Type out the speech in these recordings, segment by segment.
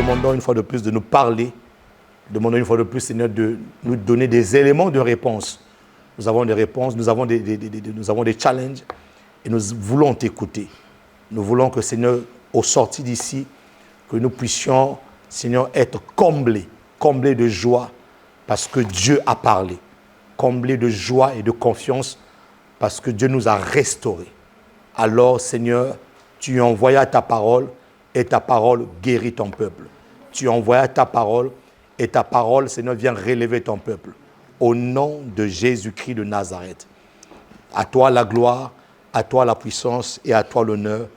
demandons une fois de plus de nous parler. Demandons une fois de plus, Seigneur, de nous donner des éléments de réponse. Nous avons des réponses, nous avons des challenges et nous voulons t'écouter. Nous voulons que, Seigneur, au sorti d'ici, que nous puissions, Seigneur, être comblés de joie parce que Dieu a parlé. Comblés de joie et de confiance parce que Dieu nous a restaurés. Alors, Seigneur, tu envoyas ta parole et ta parole guérit ton peuple. Tu envoyas ta parole et ta parole, Seigneur, vient relever ton peuple. Au nom de Jésus-Christ de Nazareth. À toi la gloire, à toi la puissance et à toi l'honneur.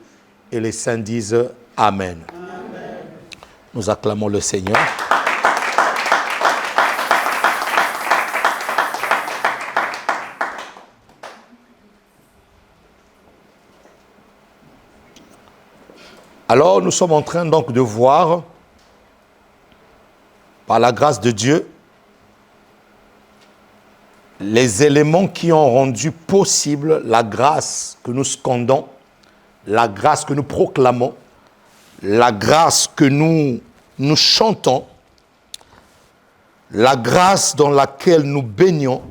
Et les saints disent Amen. Amen. Nous acclamons le Seigneur. Alors, nous sommes en train donc de voir, par la grâce de Dieu, les éléments qui ont rendu possible la grâce que nous scandons, la grâce que nous proclamons, la grâce que nous chantons, la grâce dans laquelle nous baignons.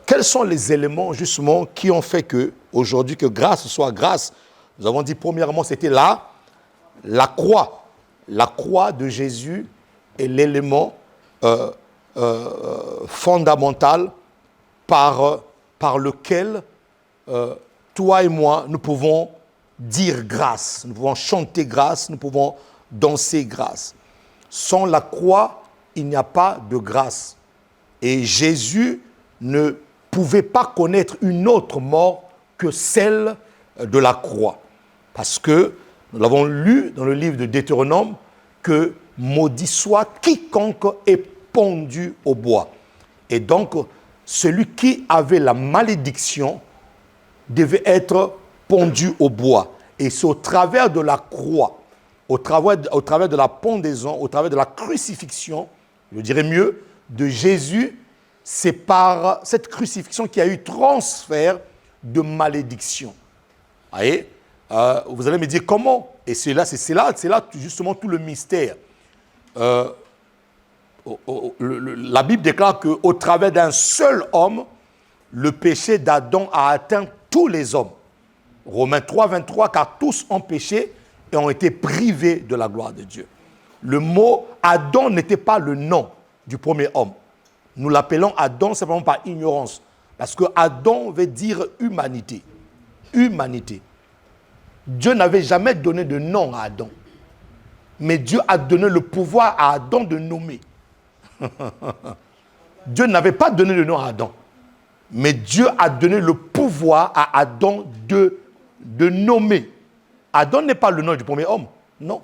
Quels sont les éléments justement qui ont fait que aujourd'hui que grâce soit grâce? Nous avons dit premièrement c'était la croix. La croix de Jésus est l'élément fondamental par lequel toi et moi, nous pouvons dire grâce, nous pouvons chanter grâce, nous pouvons danser grâce. Sans la croix, il n'y a pas de grâce. Et Jésus ne pouvait pas connaître une autre mort que celle de la croix. Parce que, nous l'avons lu dans le livre de Deutéronome, que maudit soit quiconque est pendu au bois. Et donc, celui qui avait la malédiction devait être pendu au bois. Et c'est au travers de la croix, au travers de la pendaison, au travers de la crucifixion, je dirais mieux, de Jésus, c'est par cette crucifixion qu'il y a eu transfert de malédiction. Voyez, vous allez me dire comment? Et c'est là justement tout le mystère. La Bible déclare qu'au travers d'un seul homme, le péché d'Adam a atteint tous les hommes. Romains 3, 23, car tous ont péché et ont été privés de la gloire de Dieu. Le mot Adam n'était pas le nom du premier homme. Nous l'appelons Adam simplement par ignorance. Parce que Adam veut dire humanité. Humanité. Dieu n'avait jamais donné de nom à Adam. Mais Dieu a donné le pouvoir à Adam de nommer. Dieu n'avait pas donné le nom à Adam. Mais Dieu a donné le pouvoir à Adam de nommer. Adam n'est pas le nom du premier homme. Non.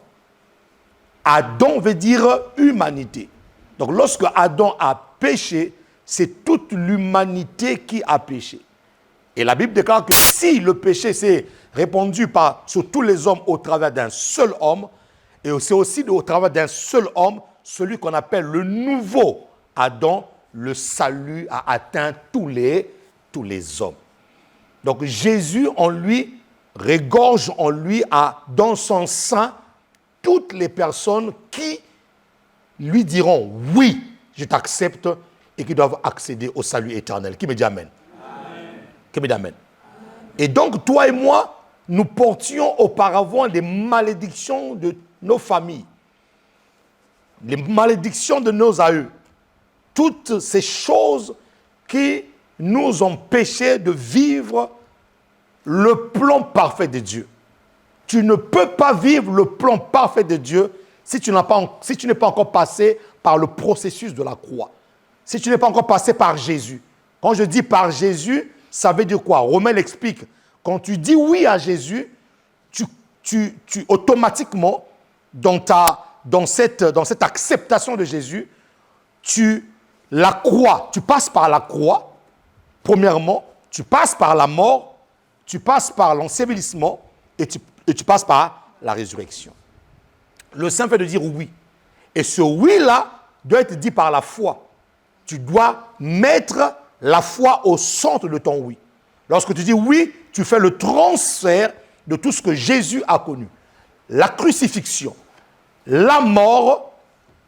Adam veut dire humanité. Donc lorsque Adam a péché, c'est toute l'humanité qui a péché. Et la Bible déclare que si le péché s'est répandu sur tous les hommes au travers d'un seul homme, et c'est aussi au travers d'un seul homme, celui qu'on appelle le nouveau Adam, le salut a atteint tous les hommes. Donc Jésus en lui regorge en lui dans son sein toutes les personnes qui lui diront oui, je t'accepte et qui doivent accéder au salut éternel. Qui me dit amen? Amen. Qui me dit amen? Et donc toi et moi, nous portions auparavant des malédictions de nos familles, les malédictions de nos aïeux, toutes ces choses qui nous ont empêchés de vivre le plan parfait de Dieu. Tu ne peux pas vivre le plan parfait de Dieu si tu n'es pas encore passé par le processus de la croix. Si tu n'es pas encore passé par Jésus. Quand je dis par Jésus, ça veut dire quoi? Romain l'explique. Quand tu dis oui à Jésus, tu automatiquement, dans cette acceptation de Jésus, tu passes par la croix, premièrement, tu passes par la mort, tu passes par l'ensevelissement et tu passes par la résurrection. Le saint fait de dire oui. Et ce oui-là doit être dit par la foi. Tu dois mettre la foi au centre de ton oui. Lorsque tu dis oui, tu fais le transfert de tout ce que Jésus a connu. La crucifixion, la mort,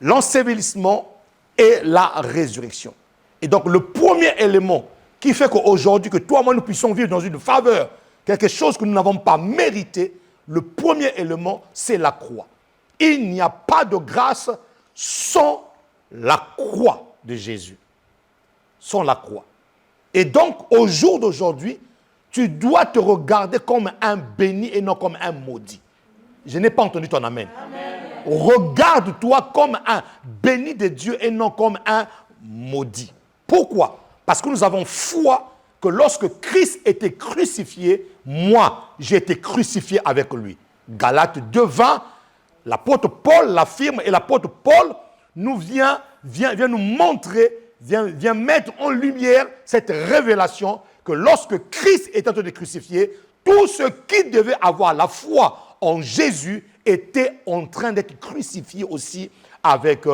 l'ensevelissement et la résurrection. Et donc, le premier élément qui fait qu'aujourd'hui, que toi et moi, nous puissions vivre dans une faveur, quelque chose que nous n'avons pas mérité, le premier élément, c'est la croix. Il n'y a pas de grâce sans la croix de Jésus. Sans la croix. Et donc, au jour d'aujourd'hui, tu dois te regarder comme un béni et non comme un maudit. Je n'ai pas entendu ton amen. Regarde-toi comme un béni de Dieu et non comme un maudit. Pourquoi? Parce que nous avons foi que lorsque Christ était crucifié, moi, j'ai été crucifié avec lui. Galates 2:20, l'apôtre Paul l'affirme et l'apôtre Paul vient nous montrer, vient mettre en lumière cette révélation que lorsque Christ était en train de crucifier, tous ceux qui devaient avoir la foi en Jésus étaient en train d'être crucifiés aussi avec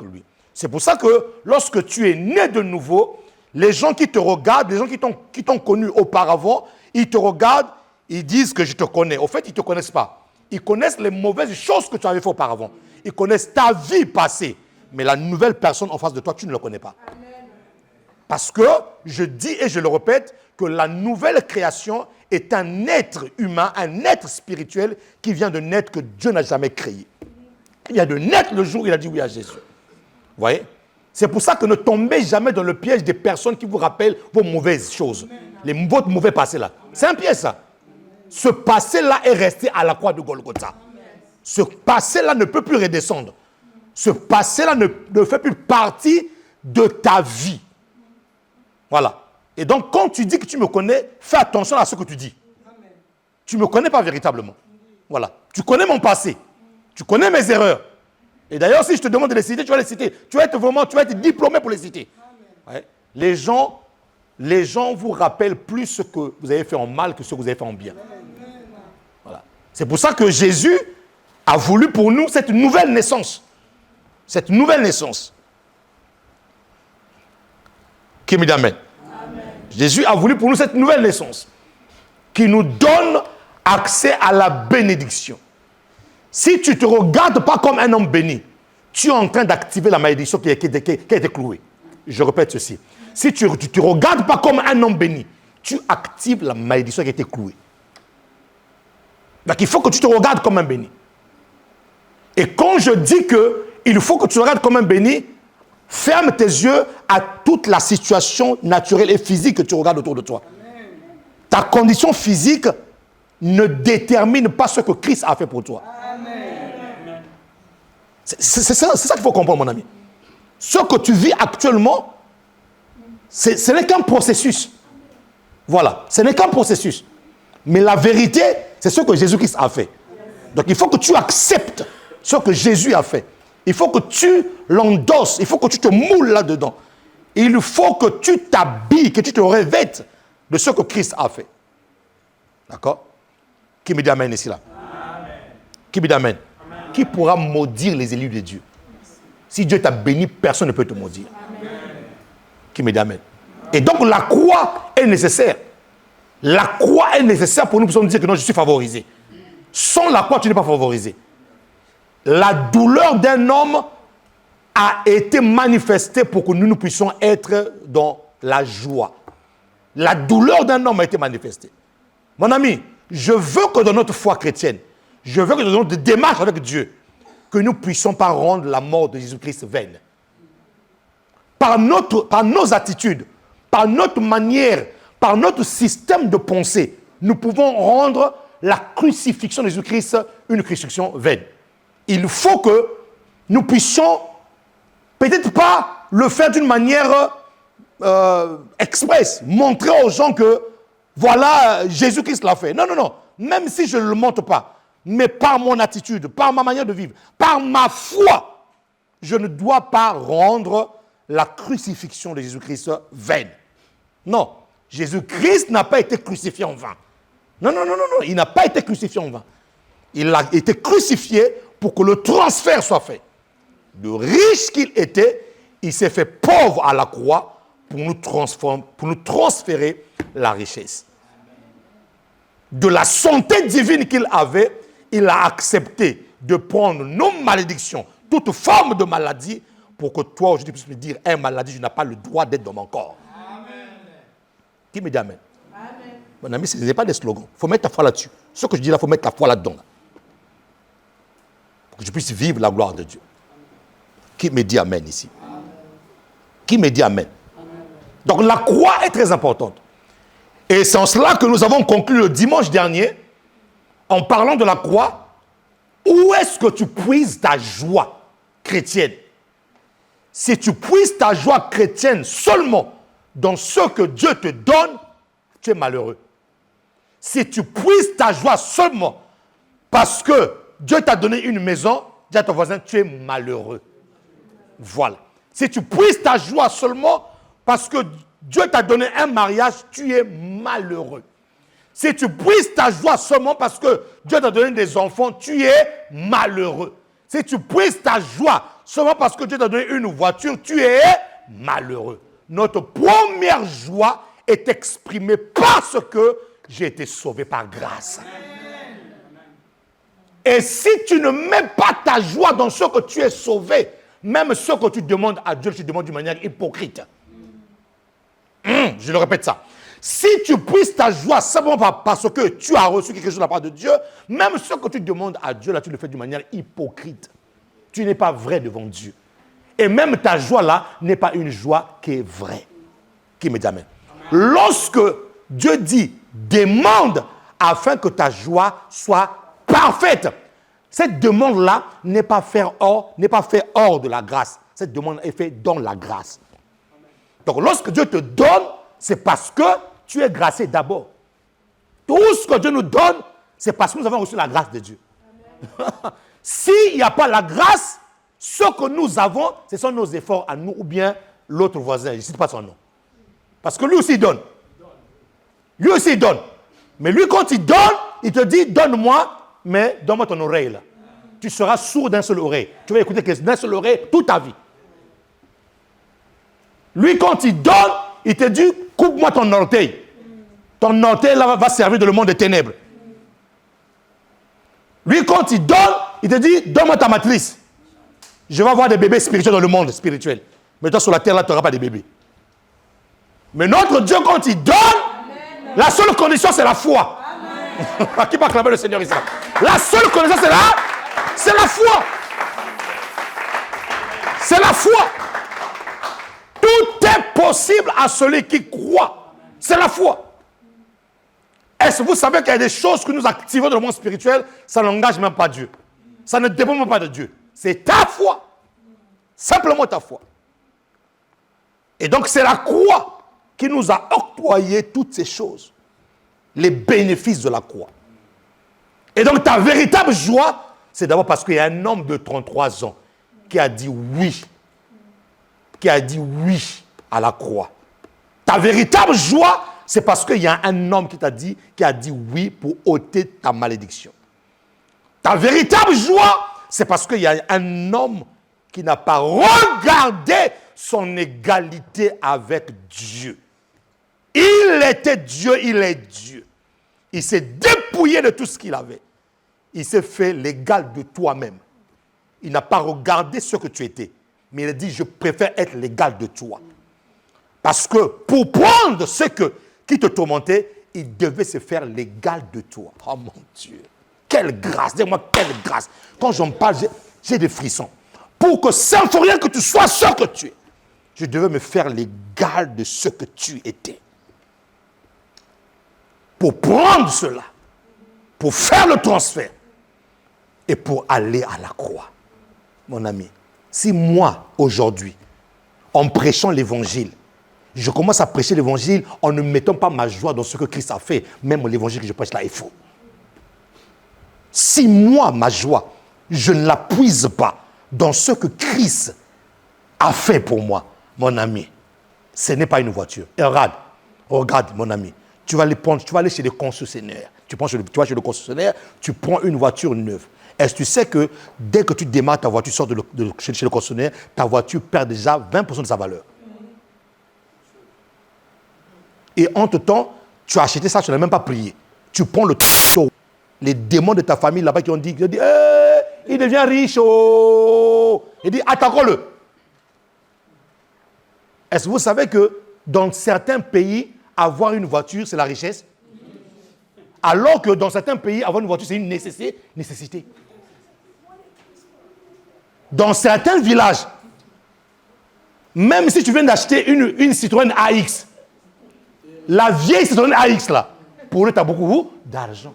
lui. C'est pour ça que lorsque tu es né de nouveau, les gens qui te regardent, les gens qui t'ont connu auparavant, ils te regardent, ils disent que je te connais. Au fait, ils ne te connaissent pas. Ils connaissent les mauvaises choses que tu avais fait auparavant. Ils connaissent ta vie passée. Mais la nouvelle personne en face de toi, tu ne le connais pas. Amen. Parce que, je dis et je le répète, que la nouvelle création est un être humain, un être spirituel qui vient de naître que Dieu n'a jamais créé. Il vient de naître le jour où il a dit oui à Jésus. Vous voyez? C'est pour ça que ne tombez jamais dans le piège des personnes qui vous rappellent vos mauvaises choses. Votre mauvais passé là. C'est un piège ça. Ce passé-là est resté à la croix de Golgotha. Ce passé-là ne peut plus redescendre. Ce passé-là ne fait plus partie de ta vie. Voilà. Et donc, quand tu dis que tu me connais, fais attention à ce que tu dis. Tu ne me connais pas véritablement. Voilà. Tu connais mon passé. Tu connais mes erreurs. Et d'ailleurs, si je te demande de les citer, tu vas les citer. Tu vas être diplômé pour les citer. Ouais. Les gens vous rappellent plus ce que vous avez fait en mal que ce que vous avez fait en bien. Voilà. C'est pour ça que Jésus a voulu pour nous cette nouvelle naissance. Cette nouvelle naissance. Qui me dit amen. Jésus a voulu pour nous cette nouvelle naissance qui nous donne accès à la bénédiction. Si tu ne te regardes pas comme un homme béni, tu es en train d'activer la malédiction qui a été clouée. Je répète ceci. Si tu ne te regardes pas comme un homme béni, tu actives la malédiction qui a été clouée. Donc il faut que tu te regardes comme un béni. Et quand je dis qu'il faut que tu te regardes comme un béni, ferme tes yeux à toute la situation naturelle et physique que tu regardes autour de toi. Amen. Ta condition physique ne détermine pas ce que Christ a fait pour toi. Amen. C'est ça qu'il faut comprendre, mon ami. Ce que tu vis actuellement, ce n'est qu'un processus. Voilà, ce n'est qu'un processus. Mais la vérité, c'est ce que Jésus-Christ a fait. Donc il faut que tu acceptes ce que Jésus a fait. Il faut que tu l'endosses, il faut que tu te moules là-dedans. Il faut que tu t'habilles, que tu te revêtes de ce que Christ a fait. D'accord? Qui me dit amen ici là? Amen. Qui me dit amen? Amen. Qui pourra maudire les élus de Dieu? Si Dieu t'a béni, personne ne peut te maudire. Amen. Qui me dit amen? Et donc la croix est nécessaire. La croix est nécessaire pour nous puissions dire que non, je suis favorisé. Sans la croix, tu n'es pas favorisé. La douleur d'un homme a été manifestée pour que nous puissions être dans la joie. La douleur d'un homme a été manifestée. Mon ami, je veux que dans notre foi chrétienne, je veux que dans notre démarche avec Dieu, que nous ne puissions pas rendre la mort de Jésus-Christ vaine. Par nos attitudes, par notre manière, par notre système de pensée, nous pouvons rendre la crucifixion de Jésus-Christ une crucifixion vaine. Il faut que nous puissions, peut-être pas le faire d'une manière express, montrer aux gens que, voilà, Jésus-Christ l'a fait. Non, non, non. Même si je ne le montre pas, mais par mon attitude, par ma manière de vivre, par ma foi, je ne dois pas rendre la crucifixion de Jésus-Christ vaine. Non, Jésus-Christ n'a pas été crucifié en vain. Non, non, non, non, non, il n'a pas été crucifié en vain. Il a été crucifié pour que le transfert soit fait. Le riche qu'il était, il s'est fait pauvre à la croix pour nous transférer la richesse. De la santé divine qu'il avait, il a accepté de prendre nos malédictions, toute forme de maladie, pour que toi, aujourd'hui, puisses me dire, maladie, je n'ai pas le droit d'être dans mon corps. Amen. Qui me dit Amen? Amen. Mon ami, ce n'est pas des slogans. Il faut mettre ta foi là-dessus. Ce que je dis là, il faut mettre ta foi là-dedans. Là, pour que je puisse vivre la gloire de Dieu. Qui me dit Amen ici? Amen. Qui me dit Amen? Amen? Donc la croix est très importante. Et c'est en cela que nous avons conclu le dimanche dernier, en parlant de la croix, où est-ce que tu puises ta joie chrétienne? Si tu puises ta joie chrétienne seulement dans ce que Dieu te donne, tu es malheureux. Si tu puises ta joie seulement parce que Dieu t'a donné une maison, dis à ton voisin, tu es malheureux. Voilà. Si tu puises ta joie seulement parce que Dieu t'a donné un mariage, tu es malheureux. Si tu puises ta joie seulement parce que Dieu t'a donné des enfants, tu es malheureux. Si tu puises ta joie seulement parce que Dieu t'a donné une voiture, tu es malheureux. Notre première joie est exprimée parce que j'ai été sauvé par grâce. Et si tu ne mets pas ta joie dans ce que tu es sauvé, même ce que tu demandes à Dieu, tu demandes d'une manière hypocrite. Je le répète ça. Si tu puisses ta joie simplement parce que tu as reçu quelque chose de la part de Dieu, même ce que tu demandes à Dieu, là, tu le fais d'une manière hypocrite. Tu n'es pas vrai devant Dieu. Et même ta joie là n'est pas une joie qui est vraie. Qui me dit Amen. Lorsque Dieu dit, demande afin que ta joie soit parfaite. Cette demande-là n'est pas faite hors de la grâce. Cette demande est faite dans la grâce. Donc lorsque Dieu te donne, c'est parce que tu es gracé d'abord. Tout ce que Dieu nous donne, c'est parce que nous avons reçu la grâce de Dieu. S'il n'y a pas la grâce, ce que nous avons, ce sont nos efforts à nous ou bien l'autre voisin. Je ne cite pas son nom. Parce que lui aussi il donne. Lui aussi il donne. Mais lui quand il donne, il te dit donne-moi, mais donne-moi ton oreille là. Tu seras sourd d'un seul oreille. Tu vas écouter d'un seul oreille toute ta vie. Lui quand il donne, il te dit coupe-moi ton orteil. Ton orteil là va servir de le monde des ténèbres. Lui quand il donne, il te dit donne-moi ta matrice. Je vais avoir des bébés spirituels dans le monde spirituel. Mais toi sur la terre là, tu n'auras pas de bébés. Mais notre Dieu quand il donne, amen, la seule condition c'est la foi. À qui va acclamer le Seigneur ici? La seule condition c'est la foi. C'est la foi. Tout est possible à celui qui croit. C'est la foi. Est-ce que vous savez qu'il y a des choses que nous activons dans le monde spirituel, ça n'engage même pas Dieu. Ça ne dépend même pas de Dieu. C'est ta foi. Simplement ta foi. Et donc c'est la croix qui nous a octroyé toutes ces choses. Les bénéfices de la croix. Et donc ta véritable joie, c'est d'abord parce qu'il y a un homme de 33 ans qui a dit oui. Qui a dit oui à la croix. Ta véritable joie, c'est parce qu'il y a un homme qui a dit oui pour ôter ta malédiction. Ta véritable joie, c'est parce qu'il y a un homme qui n'a pas regardé son égalité avec Dieu. Il était Dieu, il est Dieu. Il s'est dépouillé de tout ce qu'il avait. Il s'est fait l'égal de toi-même. Il n'a pas regardé ce que tu étais. Mais il a dit, je préfère être l'égal de toi. Parce que pour prendre ce qui te tourmentait, il devait se faire l'égal de toi. Oh mon Dieu. Quelle grâce. Dis-moi, quelle grâce. Quand j'en parle, j'ai des frissons. Pour que sans rien que tu sois ce que tu es, je devais me faire l'égal de ce que tu étais. Pour prendre cela, pour faire le transfert et pour aller à la croix. Mon ami, si moi, aujourd'hui, en prêchant l'évangile, je commence à prêcher l'évangile en ne mettant pas ma joie dans ce que Christ a fait, même l'évangile que je prêche là est faux. Si moi, ma joie, je ne la puise pas dans ce que Christ a fait pour moi, mon ami, ce n'est pas une voiture. Et regarde, mon ami, tu vas aller chez les concessionnaires. Tu vas chez le concessionnaire, tu prends une voiture neuve. Est-ce que tu sais que dès que tu démarres ta voiture, tu sors chez le concessionnaire, ta voiture perd déjà 20% de sa valeur. Et entre-temps, tu as acheté ça, tu n'as même pas prié. Tu prends le taux. Les démons de ta famille là-bas qui ont dit il devient riche. Oh. Il dit, attaquons-le. Est-ce que vous savez que dans certains pays, avoir une voiture, c'est la richesse? Alors que dans certains pays, avoir une voiture, c'est une nécessité. Dans certains villages, même si tu viens d'acheter une Citroën AX, la vieille Citroën AX, là, pour eux, tu as beaucoup d'argent.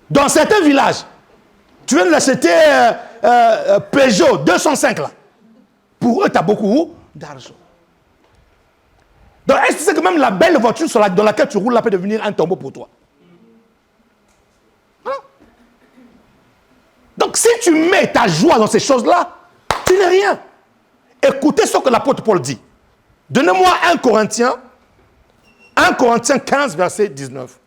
Dans certains villages, tu viens d'acheter Peugeot 205, là. Pour eux, tu as beaucoup d'argent. Donc, est-ce que tu sais que même la belle voiture dans laquelle tu roules là peut devenir un tombeau pour toi? Hein? Donc, si tu mets ta joie dans ces choses-là, tu n'es rien. Écoutez ce que l'apôtre Paul dit. Donnez-moi 1 Corinthiens 15, verset 19.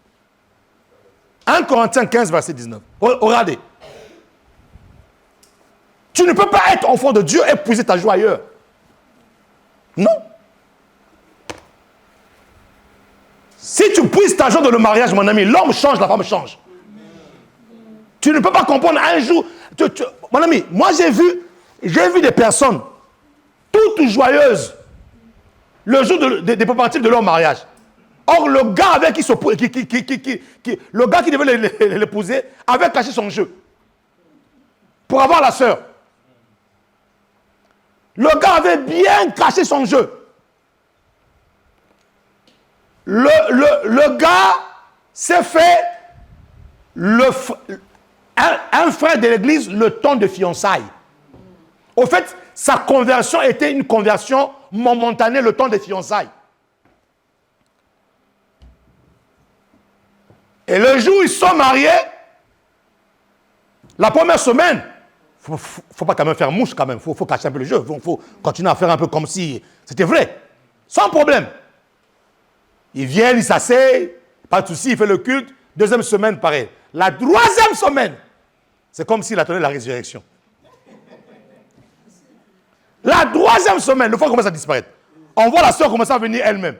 1 Corinthiens 15, verset 19. Regardez. Tu ne peux pas être enfant de Dieu et puiser ta joie ailleurs. Non. Si tu puises ta joie dans le mariage, mon ami, l'homme change, la femme change. Tu ne peux pas comprendre un jour. Mon ami, moi j'ai vu des personnes toutes joyeuses le jour des préparatifs de leur mariage. Or, le gars avec qui le gars qui devait l'épouser avait caché son jeu pour avoir la sœur. Le gars avait bien caché son jeu. Le gars s'est fait un frère de l'église le temps de fiançailles. Au fait, sa conversion était une conversion momentanée le temps des fiançailles. Et le jour où ils sont mariés, la première semaine, faut pas quand même faire mouche quand même, faut cacher un peu le jeu, faut continuer à faire un peu comme si c'était vrai, sans problème. Ils viennent, ils s'asseyent, pas de souci, ils font le culte. Deuxième semaine, pareil. La troisième semaine, c'est comme s'il attendait la résurrection. La troisième semaine, le feu commence à disparaître. On voit la sœur commencer à venir elle-même.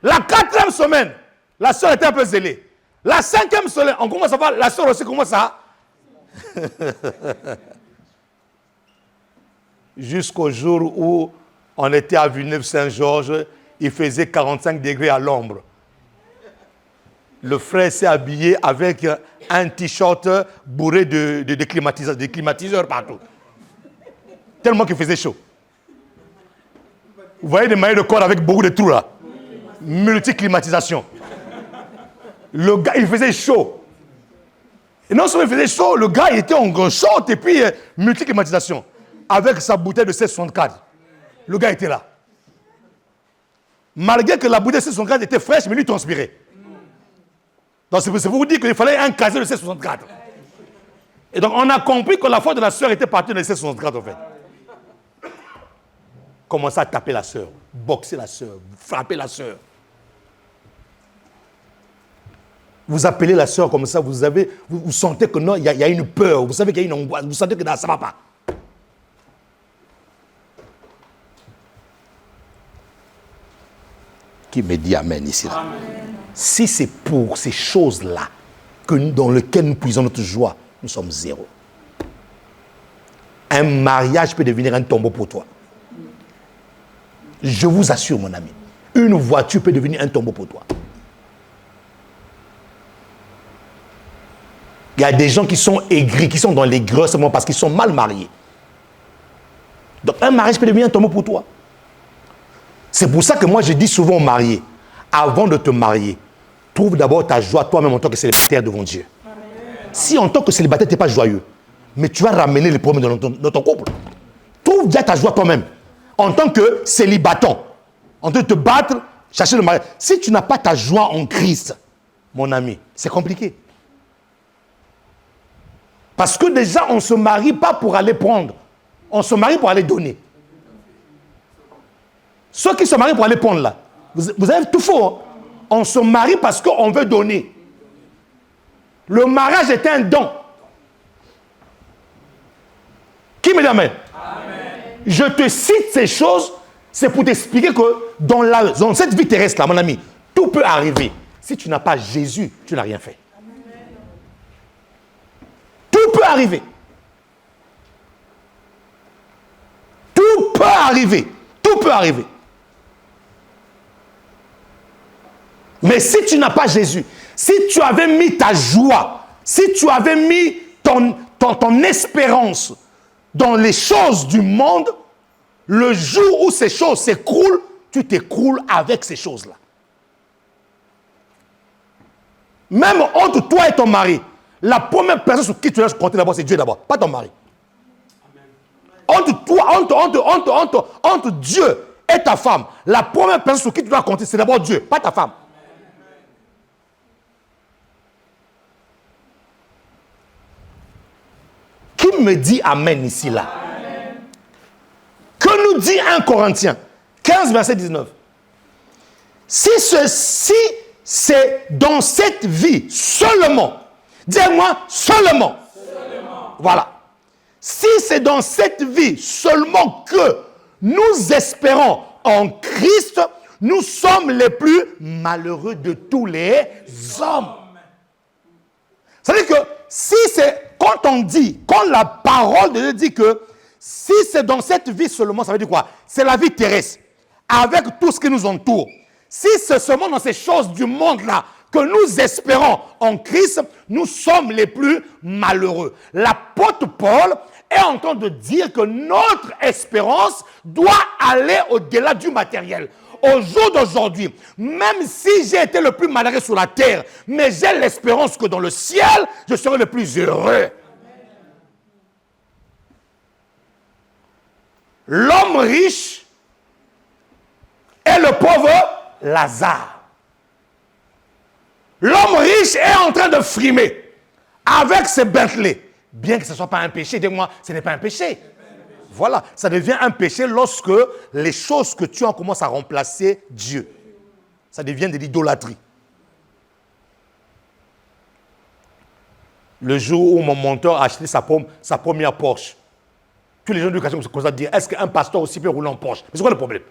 La quatrième semaine, la sœur était un peu zélée. La cinquième semaine, on commence à voir, la sœur aussi commence à... Jusqu'au jour où on était à Villeneuve-Saint-Georges, il faisait 45 degrés à l'ombre. Le frère s'est habillé avec un t-shirt bourré de climatiseurs partout. Tellement qu'il faisait chaud. Vous voyez des maillots de corps avec beaucoup de trous là. Multi-climatisation. Le gars, il faisait chaud. Et non seulement il faisait chaud, le gars il était en grand short et puis multi-climatisation. Avec sa bouteille de 1664. Le gars était là. Malgré que la bouteille de 1664 était fraîche, mais lui transpirait. Donc c'est pour vous dire qu'il fallait un casier de 1664. Et donc on a compris que la foi de la sœur était partie de 1664 en fait. Commencer à taper la sœur, boxer la sœur, frapper la sœur. Vous appelez la sœur comme ça, vous sentez que non, il y a une peur, vous savez qu'il y a une angoisse, vous sentez que non, ça ne va pas. Qui me dit amen ici là. Amen. Si c'est pour ces choses-là dans lesquelles nous puisons notre joie, nous sommes zéro. Un mariage peut devenir un tombeau pour toi. Je vous assure, mon ami, une voiture peut devenir un tombeau pour toi. Il y a des gens qui sont aigris, qui sont dans l'aigreur seulement parce qu'ils sont mal mariés. Donc un mariage peut devenir un tombeau pour toi. C'est pour ça que moi je dis souvent aux mariés, avant de te marier, trouve d'abord ta joie toi-même en tant que célibataire devant Dieu. Amen. Si en tant que célibataire tu n'es pas joyeux, mais tu vas ramener les problèmes dans ton couple, trouve déjà ta joie toi-même. En tant que célibatant, en train de te battre, chercher le mariage. Si tu n'as pas ta joie en Christ, mon ami, c'est compliqué. Parce que déjà, on ne se marie pas pour aller prendre. On se marie pour aller donner. Ceux qui se marient pour aller prendre là, vous avez tout faux. Hein? On se marie parce qu'on veut donner. Le mariage est un don. Qui me dit amen? Je te cite ces choses, c'est pour t'expliquer que dans cette vie terrestre là, mon ami, tout peut arriver. Si tu n'as pas Jésus, tu n'as rien fait. Tout peut arriver. Tout peut arriver. Tout peut arriver. Mais si tu n'as pas Jésus, si tu avais mis ta joie, si tu avais mis ton espérance dans les choses du monde, le jour où ces choses s'écroulent, tu t'écroules avec ces choses-là. Même entre toi et ton mari, la première personne sur qui tu dois compter d'abord, c'est Dieu d'abord, pas ton mari. Entre toi, entre Dieu et ta femme, la première personne sur qui tu dois compter, c'est d'abord Dieu, pas ta femme. Qui me dit amen ici, là? Amen. Que nous dit 1 Corinthiens 15, verset 19? Si ceci, c'est dans cette vie seulement, dis-moi seulement. Voilà. Si c'est dans cette vie seulement que nous espérons en Christ, nous sommes les plus malheureux de tous les hommes. C'est-à-dire que si c'est, quand la parole de Dieu dit que si c'est dans cette vie seulement, ça veut dire quoi? C'est la vie terrestre, avec tout ce qui nous entoure. Si c'est seulement dans ces choses du monde-là que nous espérons en Christ, nous sommes les plus malheureux. L'apôtre Paul est en train de dire que notre espérance doit aller au-delà du matériel. Au jour d'aujourd'hui, même si j'ai été le plus malheureux sur la terre, mais j'ai l'espérance que dans le ciel, je serai le plus heureux. L'homme riche et le pauvre Lazare. L'homme riche est en train de frimer avec ses Bentley. Bien que ce ne soit pas un péché, dis-moi, ce n'est pas un péché. Voilà, ça devient un péché lorsque les choses que tu as commencent à remplacer Dieu. Ça devient de l'idolâtrie. Le jour où mon mentor a acheté sa première Porsche, tous les gens de l'éducation se commencent à dire, est-ce qu'un pasteur aussi peut rouler en Porsche? Mais c'est quoi le problème?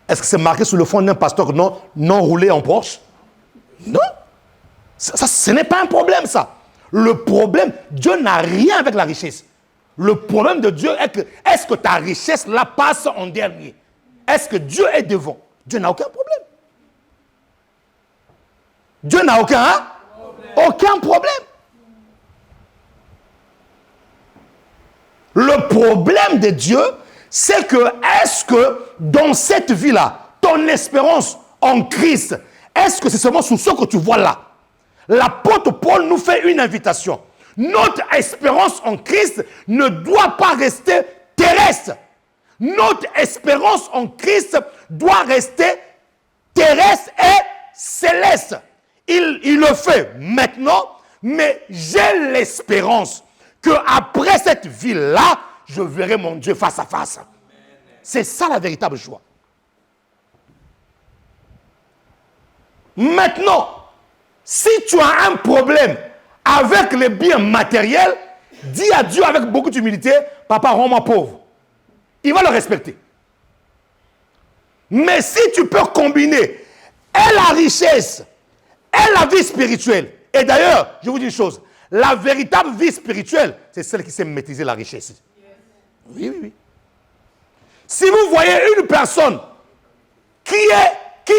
Est-ce que c'est marqué sur le fond d'un pasteur non roulé en Porsche? Non. Ça, ce n'est pas un problème, ça. Le problème, Dieu n'a rien avec la richesse. Le problème de Dieu est que, est-ce que ta richesse là passe en dernier? Est-ce que Dieu est devant? Dieu n'a aucun problème. Dieu n'a aucun problème. Le problème de Dieu, c'est que, est-ce que dans cette vie-là, ton espérance en Christ, est-ce que c'est seulement sous ce que tu vois là? L'apôtre Paul nous fait une invitation. Notre espérance en Christ ne doit pas rester terrestre. Notre espérance en Christ doit rester terrestre et céleste. Il le fait maintenant, mais j'ai l'espérance qu'après cette vie-là, je verrai mon Dieu face à face. C'est ça la véritable joie. Maintenant, si tu as un problème avec les biens matériels, dis à Dieu avec beaucoup d'humilité, papa, rends-moi pauvre. Il va le respecter. Mais si tu peux combiner et la richesse et la vie spirituelle, et d'ailleurs, je vous dis une chose, la véritable vie spirituelle, c'est celle qui sait maîtriser la richesse. Oui. Si vous voyez une personne qui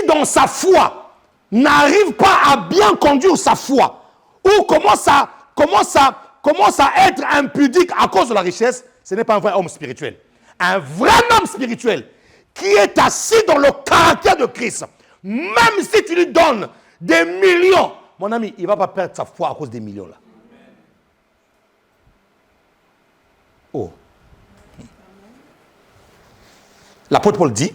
dans sa foi, n'arrive pas à bien conduire sa foi, ou commence à être impudique à cause de la richesse, ce n'est pas un vrai homme spirituel. Un vrai homme spirituel qui est assis dans le caractère de Christ, même si tu lui donnes des millions, mon ami, il ne va pas perdre sa foi à cause des millions là. Oh. L'apôtre Paul dit,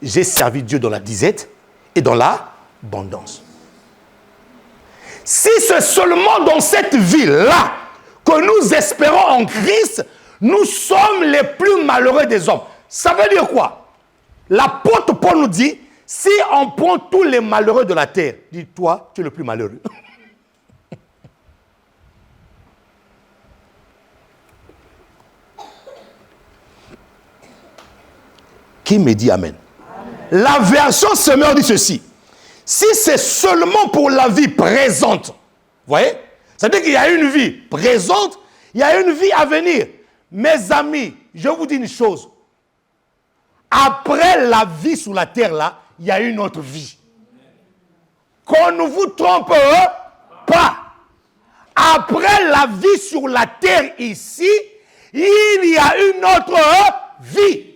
j'ai servi Dieu dans la disette et dans l'abondance. Si c'est seulement dans cette vie-là que nous espérons en Christ, nous sommes les plus malheureux des hommes. Ça veut dire quoi? L'apôtre Paul nous dit, si on prend tous les malheureux de la terre, dis-toi, tu es le plus malheureux. Qui me dit amen? Amen. La version Semeur dit ceci. Si c'est seulement pour la vie présente, vous voyez, C'est-à-dire qu'il y a une vie présente, il y a une vie à venir. Mes amis, je vous dis une chose. Après la vie sur la terre, là, il y a une autre vie. Qu'on ne vous trompe pas. Après la vie sur la terre ici, il y a une autre vie.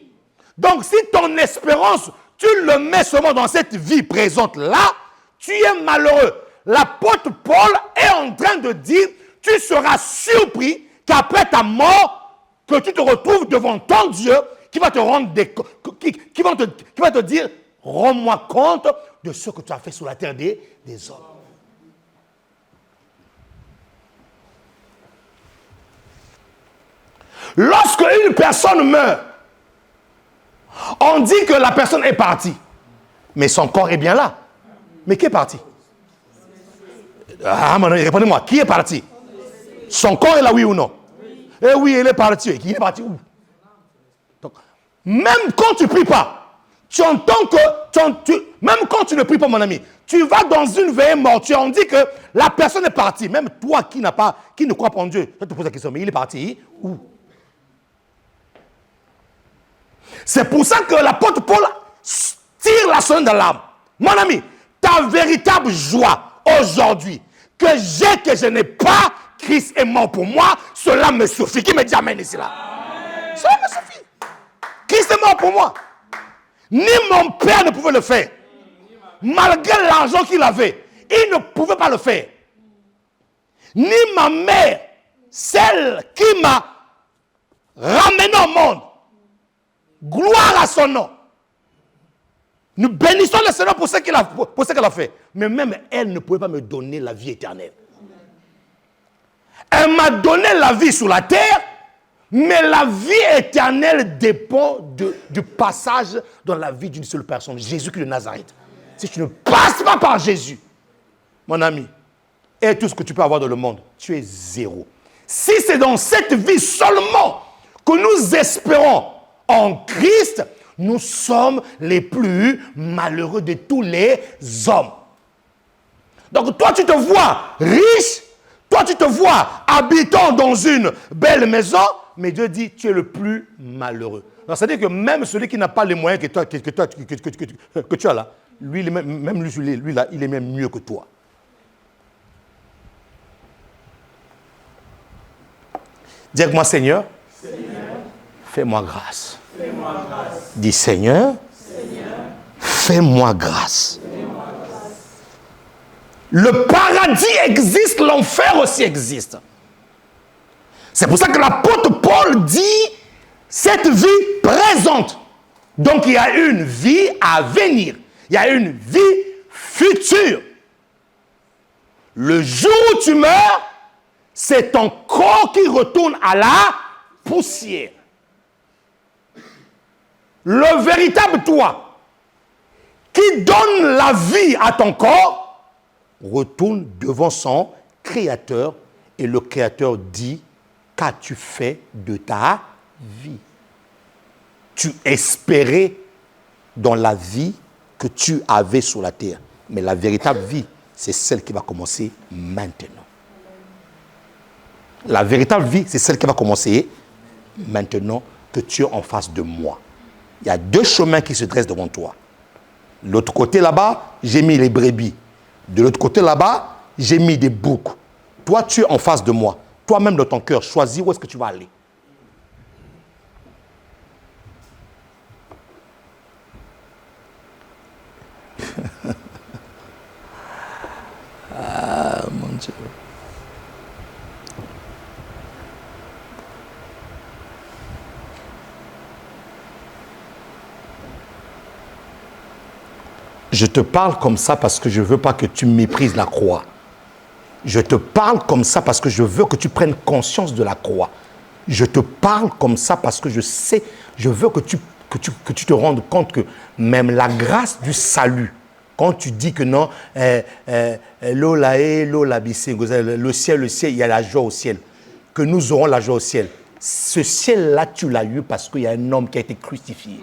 Donc si ton espérance, tu le mets seulement dans cette vie présente-là, tu es malheureux. L'apôtre Paul est en train de dire, tu seras surpris qu'après ta mort, que tu te retrouves devant ton Dieu qui va te rendre qui va te dire, rends-moi compte de ce que tu as fait sur la terre des hommes. Lorsque une personne meurt, on dit que la personne est partie. Mais son corps est bien là. Mais qui est parti? Ah, répondez-moi, qui est parti? Son corps est là, oui ou non? Eh oui, il est parti. Il est parti où? Donc, même quand tu ne pries pas, tu entends que, même quand tu ne pries pas, mon ami, tu vas dans une veillée mortuaire, on dit que la personne est partie. Même toi qui ne crois pas en Dieu, tu te poses la question, mais il est parti où? C'est pour ça que l'apôtre Paul tire la sonnette d'alarme. Mon ami, ta véritable joie aujourd'hui, que je n'ai pas, Christ est mort pour moi, cela me suffit. Qui me dit amen ici là? Cela me suffit. Christ est mort pour moi. Ni mon père ne pouvait le faire. Malgré l'argent qu'il avait, il ne pouvait pas le faire. Ni ma mère, celle qui m'a ramené au monde. Gloire à son nom. Nous bénissons le Seigneur pour ce qu'elle a fait. Mais même elle ne pouvait pas me donner la vie éternelle. Elle m'a donné la vie sur la terre, mais la vie éternelle dépend du passage dans la vie d'une seule personne, Jésus-Christ de Nazareth. Si tu ne passes pas par Jésus, mon ami, et tout ce que tu peux avoir dans le monde, tu es zéro. Si c'est dans cette vie seulement que nous espérons en Christ, nous sommes les plus malheureux de tous les hommes. Donc toi, tu te vois riche, toi, tu te vois habitant dans une belle maison, mais Dieu dit, tu es le plus malheureux. C'est-à-dire que même celui qui n'a pas les moyens que tu as là, lui là, il est même mieux que toi. Dis avec moi, Seigneur, fais-moi grâce. Dis Seigneur, fais-moi grâce. Le paradis existe, l'enfer aussi existe. C'est pour ça que l'apôtre Paul dit cette vie présente. Donc il y a une vie à venir. Il y a une vie future. Le jour où tu meurs, c'est ton corps qui retourne à la poussière. Le véritable toi, qui donne la vie à ton corps, retourne devant son Créateur et le Créateur dit, qu'as-tu fait de ta vie? Tu espérais dans la vie que tu avais sur la terre. Mais la véritable vie, c'est celle qui va commencer maintenant. La véritable vie, c'est celle qui va commencer maintenant que tu es en face de moi. Il y a deux chemins qui se dressent devant toi. De l'autre côté là-bas, j'ai mis les brebis. De l'autre côté là-bas, j'ai mis des boucs. Toi, tu es en face de moi. Toi-même, dans ton cœur, choisis où est-ce que tu vas aller. Ah, mon Dieu. Je te parle comme ça parce que je ne veux pas que tu méprises la croix. Je te parle comme ça parce que je veux que tu prennes conscience de la croix. Je te parle comme ça parce que je sais, je veux que tu te rendes compte que même la grâce du salut, quand tu dis que non, le ciel, il y a la joie au ciel, que nous aurons la joie au ciel. Ce ciel-là, tu l'as eu parce qu'il y a un homme qui a été crucifié.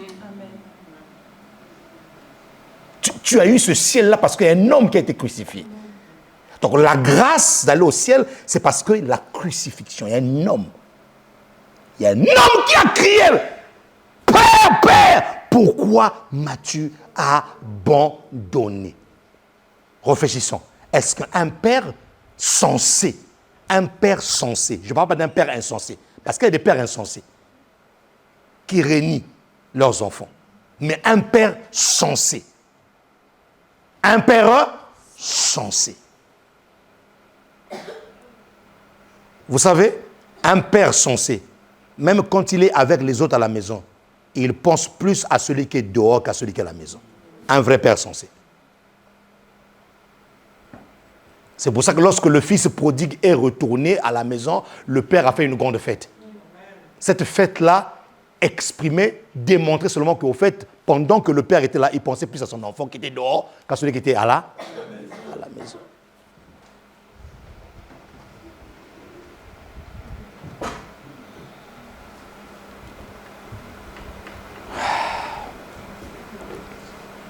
Tu as eu ce ciel-là parce qu'il y a un homme qui a été crucifié. Donc la grâce d'aller au ciel, c'est parce que la crucifixion, il y a un homme. Il y a un homme qui a crié, Père, Père, pourquoi m'as-tu abandonné? Réfléchissons. Est-ce qu'un père sensé, je ne parle pas d'un père insensé, parce qu'il y a des pères insensés qui régnient leurs enfants, mais un père sensé, vous savez, un père sensé, même quand il est avec les autres à la maison, il pense plus à celui qui est dehors qu'à celui qui est à la maison. Un vrai père sensé. C'est pour ça que lorsque le fils prodigue est retourné à la maison, le père a fait une grande fête. Cette fête-là exprimait, démontrait seulement qu'au fait, pendant que le père était là, il pensait plus à son enfant qui était dehors qu'à celui qui était à la maison.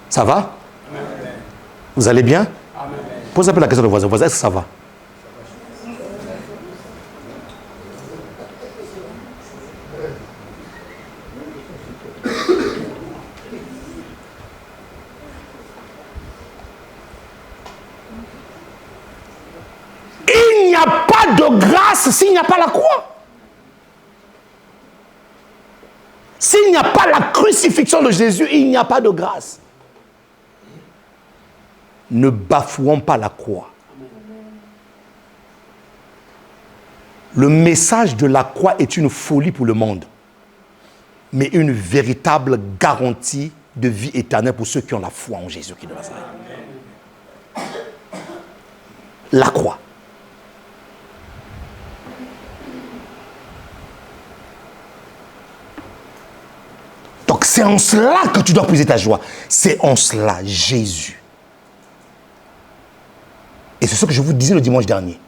Ça va? Vous allez bien? Posez un peu la question de voisin. Est-ce que ça va? Il n'y a pas de grâce s'il n'y a pas la croix. S'il n'y a pas la crucifixion de Jésus, il n'y a pas de grâce. Ne bafouons pas la croix. Le message de la croix est une folie pour le monde, mais une véritable garantie de vie éternelle pour ceux qui ont la foi en Jésus-Christ de Nazareth. La croix. Donc c'est en cela que tu dois puiser ta joie. C'est en cela, Jésus. Et c'est ce que je vous disais le dimanche dernier.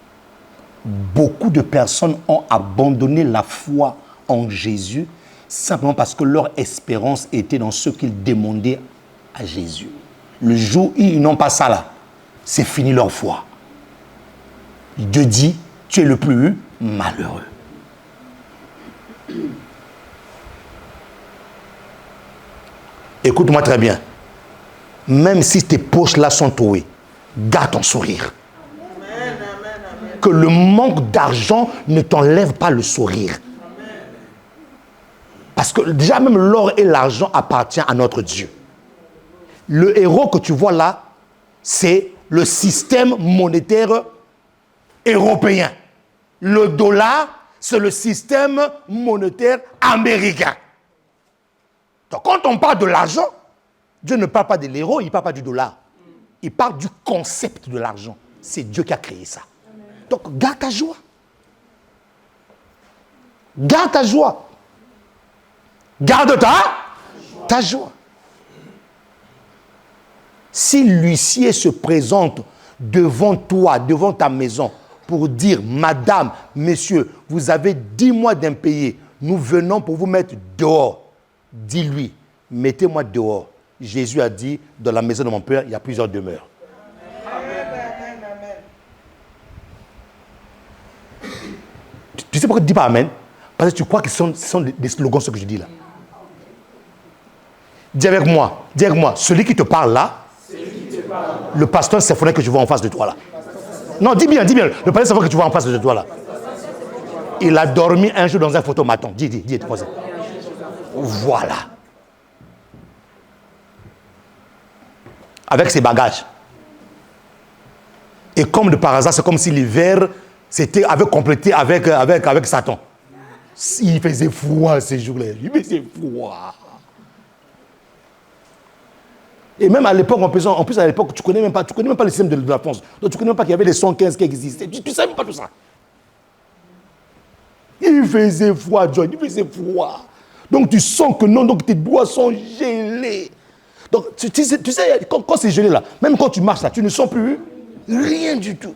Beaucoup de personnes ont abandonné la foi en Jésus simplement parce que leur espérance était dans ce qu'ils demandaient à Jésus. Le jour où ils n'ont pas ça là, c'est fini leur foi. Dieu dit, tu es le plus malheureux. Écoute-moi très bien. Même si tes poches là sont trouées, garde ton sourire. Que le manque d'argent ne t'enlève pas le sourire. Parce que déjà même l'or et l'argent appartiennent à notre Dieu. Le héros que tu vois là, c'est le système monétaire européen. Le dollar, c'est le système monétaire américain. Donc quand on parle de l'argent, Dieu ne parle pas de l'euro, il ne parle pas du dollar. Il parle du concept de l'argent. C'est Dieu qui a créé ça. Donc, garde ta joie. Garde ta joie. Garde ta joie. Si l'huissier se présente devant toi, devant ta maison, pour dire, madame, monsieur, vous avez 10 mois d'impayés, nous venons pour vous mettre dehors. Dis-lui, mettez-moi dehors. Jésus a dit, dans la maison de mon Père, il y a plusieurs demeures. Tu sais pourquoi tu ne dis pas Amen? Parce que tu crois que ce sont des slogans, ce que je dis là. Dis avec moi, celui qui te parle là, le pasteur Séphonin que tu vois en face de toi là. Non, dis bien, le pasteur Séphonin que tu vois en face de toi là. Il a dormi un jour dans un photomaton. Dis, voilà. Avec ses bagages. Et comme de par hasard, c'est comme si l'hiver avait complété avec Satan. Il faisait froid ces jours-là. Il faisait froid. Et même à l'époque, en plus à l'époque, tu ne connais même pas le système de la France. Donc tu ne connais même pas qu'il y avait les 115 qui existaient. Tu ne sais même pas tout ça. Il faisait froid, John. Il faisait froid. Donc tu sens que non, donc tes doigts sont gelés. Donc tu sais quand c'est gelé là, même quand tu marches là, tu ne sens plus rien du tout.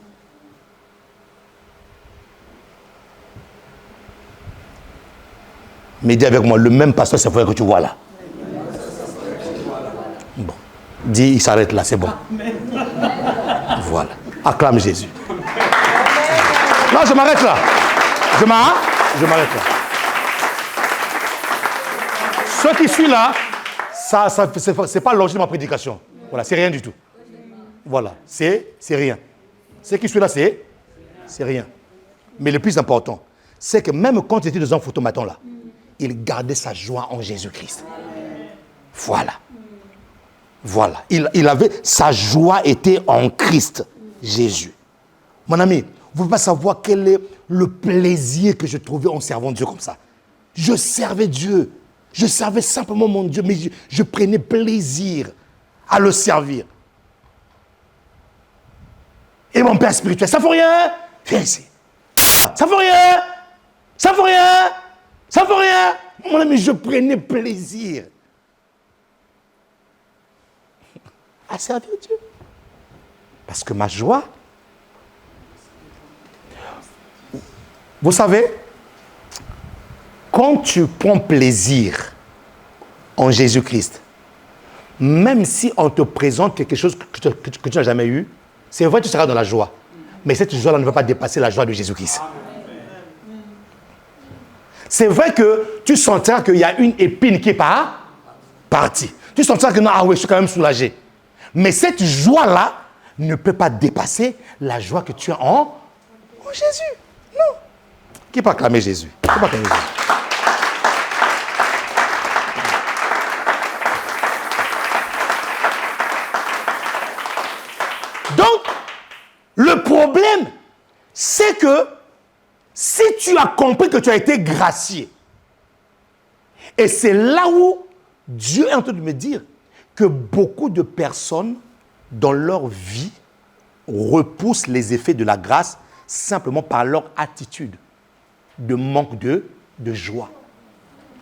Mais dis avec moi, le même pasteur, c'est vrai que tu vois là. Bon. Dis, il s'arrête là, c'est bon. Voilà. Acclame Jésus. Non, je m'arrête là. Je m'arrête là. Ce qui suit là, ça c'est pas l'objet de ma prédication. Voilà, c'est rien du tout. Voilà, c'est rien. Ce qui suit là, c'est rien. Mais le plus important, c'est que même quand il était dans un photomaton là, il gardait sa joie en Jésus-Christ. Voilà. Voilà. Sa joie était en Christ, Jésus. Mon ami, vous ne pouvez pas savoir quel est le plaisir que je trouvais en servant Dieu comme ça. Je servais Dieu. Je servais simplement mon Dieu, mais je prenais plaisir à le servir. Et mon père spirituel, ça ne vaut rien. Viens ici. Ça ne vaut rien. Ça ne vaut rien. Ça ne vaut rien. Mon ami, je prenais plaisir à servir Dieu. Parce que ma joie, vous savez, quand tu prends plaisir en Jésus-Christ, même si on te présente quelque chose que tu n'as jamais eu, c'est vrai que tu seras dans la joie. Mais cette joie-là ne va pas dépasser la joie de Jésus-Christ. C'est vrai que tu sentiras qu'il y a une épine qui est partie. Tu sentiras que non, ah oui, je suis quand même soulagé. Mais cette joie-là ne peut pas dépasser la joie que tu as en Jésus. Non. Qui peut acclamer Jésus? Qui peut acclamer Jésus? Donc, le problème, c'est que si tu as compris que tu as été gracié, et c'est là où Dieu est en train de me dire que beaucoup de personnes, dans leur vie, repoussent les effets de la grâce simplement par leur attitude de manque de joie.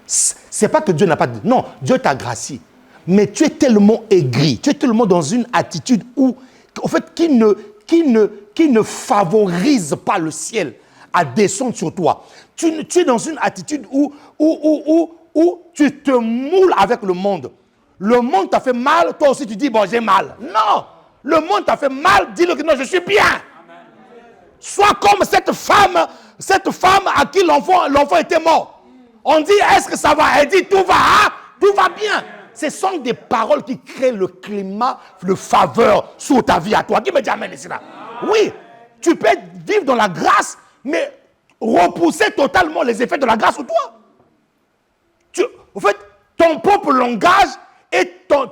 C'est pas que Dieu n'a pas dit, non, Dieu t'a gracié, mais tu es tellement aigri, tu es tellement dans une attitude où, en fait, qui ne favorise pas le ciel à descendre sur toi. Tu es dans une attitude où tu te moules avec le monde. Le monde t'a fait mal, toi aussi tu dis, bon, j'ai mal. Non, le monde t'a fait mal, dis-le que non, je suis bien. Amen. Sois comme cette femme à qui l'enfant était mort. On dit, est-ce que ça va? Elle dit, tout va bien. Ce sont des paroles qui créent le climat, le faveur sur ta vie à toi. Qui me dit amen ici là? Oui, tu peux vivre dans la grâce, mais repousser totalement les effets de la grâce sur toi. En fait, ton propre langage et ton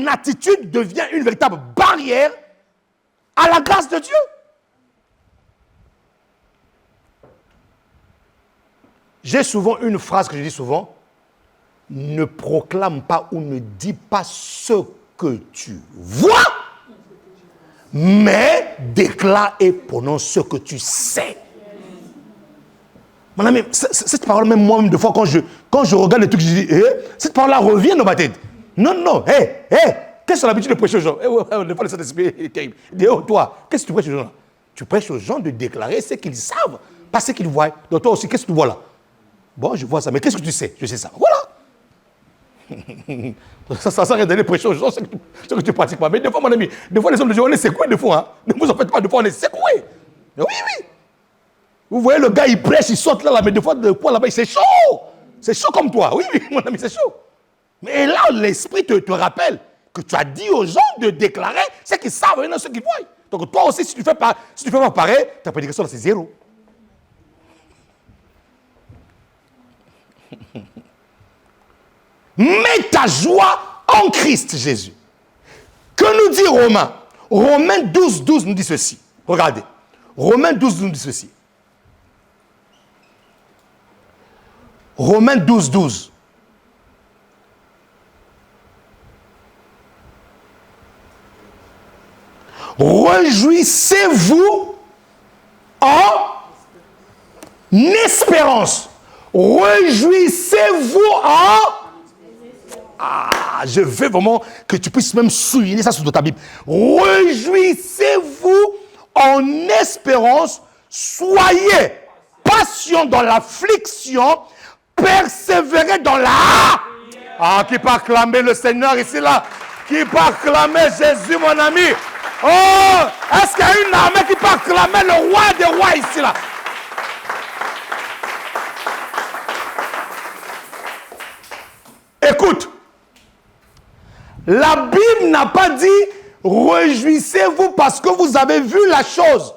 attitude devient une véritable barrière à la grâce de Dieu. J'ai souvent une phrase que je dis souvent: ne proclame pas ou ne dis pas ce que tu vois, mais déclare et prononce ce que tu sais. Mon ami, cette parole, même moi-même, des fois, quand je regarde les trucs, je dis, cette parole-là revient dans ma tête. Non, qu'est-ce que l'habitude de prêcher aux gens? Des fois, le Saint-Esprit est terrible. Il dit, toi, qu'est-ce que tu prêches aux gens? Tu prêches aux gens de déclarer ce qu'ils savent, pas ce qu'ils voient. Donc toi aussi, qu'est-ce que tu vois là? Bon, je vois ça, mais qu'est-ce que tu sais? Je sais ça. Voilà. Ça sert à rien d'aller prêcher aux gens ce que tu ne pratiques pas. Mais des fois, mon ami, des fois, les hommes de Dieu, on est secoués des fois. Hein. Ne vous en faites pas, des fois, on est secoués. Oui. Vous voyez, le gars, il prêche, il saute là, mais des fois, le poids là-bas, c'est chaud. C'est chaud comme toi. Oui, mon ami, c'est chaud. Mais là, l'esprit te rappelle que tu as dit aux gens de déclarer ce qu'ils savent, et non ce qu'ils voient. Donc toi aussi, si tu fais pas pareil, ta prédication, là, c'est zéro. Mets ta joie en Christ Jésus. Que nous dit Romains? Romains 12 nous dit ceci. Regardez. Romains 12 nous dit ceci. Romains 12. Réjouissez-vous en espérance. Réjouissez-vous en... Ah, je veux vraiment que tu puisses même souligner ça sur ta Bible. Réjouissez-vous en espérance. Soyez patient dans l'affliction. Persévérez dans la... Ah, qui peut acclamer le Seigneur ici là? Qui peut acclamer Jésus, mon ami? Oh, est-ce qu'il y a une armée qui peut acclamer le roi des rois ici, là? Écoute, la Bible n'a pas dit réjouissez-vous parce que vous avez vu la chose.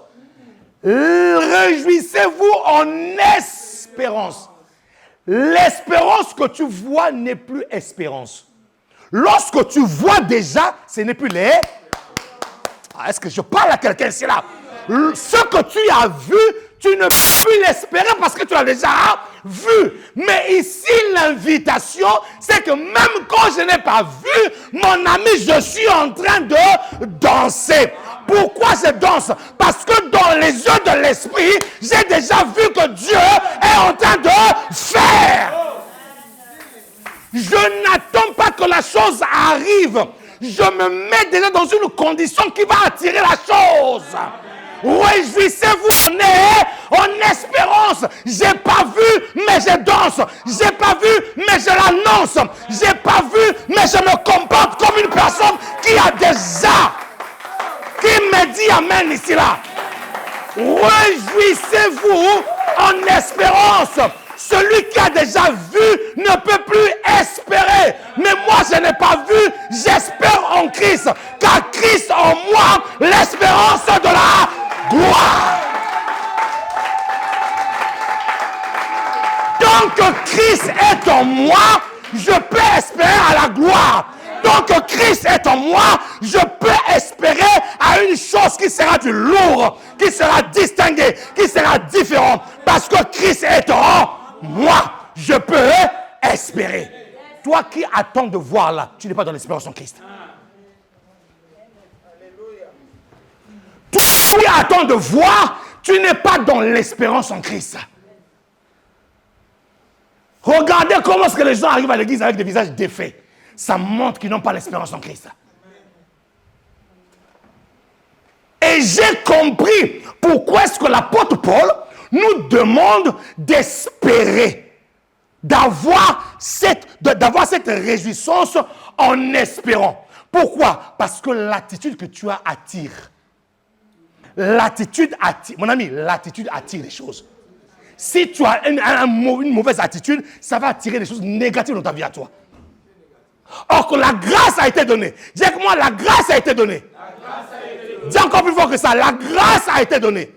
Réjouissez-vous en espérance. L'espérance que tu vois n'est plus espérance. Lorsque tu vois déjà, ce n'est plus les... Est-ce que je parle à quelqu'un ici là? Ce que tu as vu, tu ne peux plus l'espérer parce que tu l'as déjà vu. Mais ici, l'invitation, c'est que même quand je n'ai pas vu, mon ami, je suis en train de danser. Pourquoi je danse? Parce que dans les yeux de l'esprit, j'ai déjà vu que Dieu est en train de faire. Je n'attends pas que la chose arrive. Je me mets déjà dans une condition qui va attirer la chose. Réjouissez-vous en espérance. J'ai pas vu, mais je danse. J'ai pas vu, mais je l'annonce. J'ai pas vu, mais je me comporte comme une personne qui a déjà, qui me dit amen ici là. Réjouissez-vous en espérance. Celui qui a déjà vu ne peut plus espérer. Mais moi, je n'ai pas vu, j'espère en Christ. Car Christ en moi, l'espérance de la gloire. Tant que Christ est en moi, je peux espérer à la gloire. Tant que Christ est en moi, je peux espérer à une chose qui sera du lourd, qui sera distinguée, qui sera différente. Parce que Christ est en moi, je peux espérer. Toi qui attends de voir là, tu n'es pas dans l'espérance en Christ. Toi qui attends de voir, tu n'es pas dans l'espérance en Christ. Regardez comment est-ce que les gens arrivent à l'église avec des visages défaits. Ça montre qu'ils n'ont pas l'espérance en Christ. Et j'ai compris pourquoi est-ce que l'apôtre Paul nous demande d'espérer, d'avoir cette réjouissance en espérant. Pourquoi? Parce que l'attitude que tu as attire. L'attitude attire. Mon ami, l'attitude attire les choses. Si tu as une mauvaise attitude, ça va attirer des choses négatives dans ta vie à toi. Or que la grâce a été donnée. Dis avec moi, la grâce a été donnée. Dis encore plus fort que ça, la grâce a été donnée.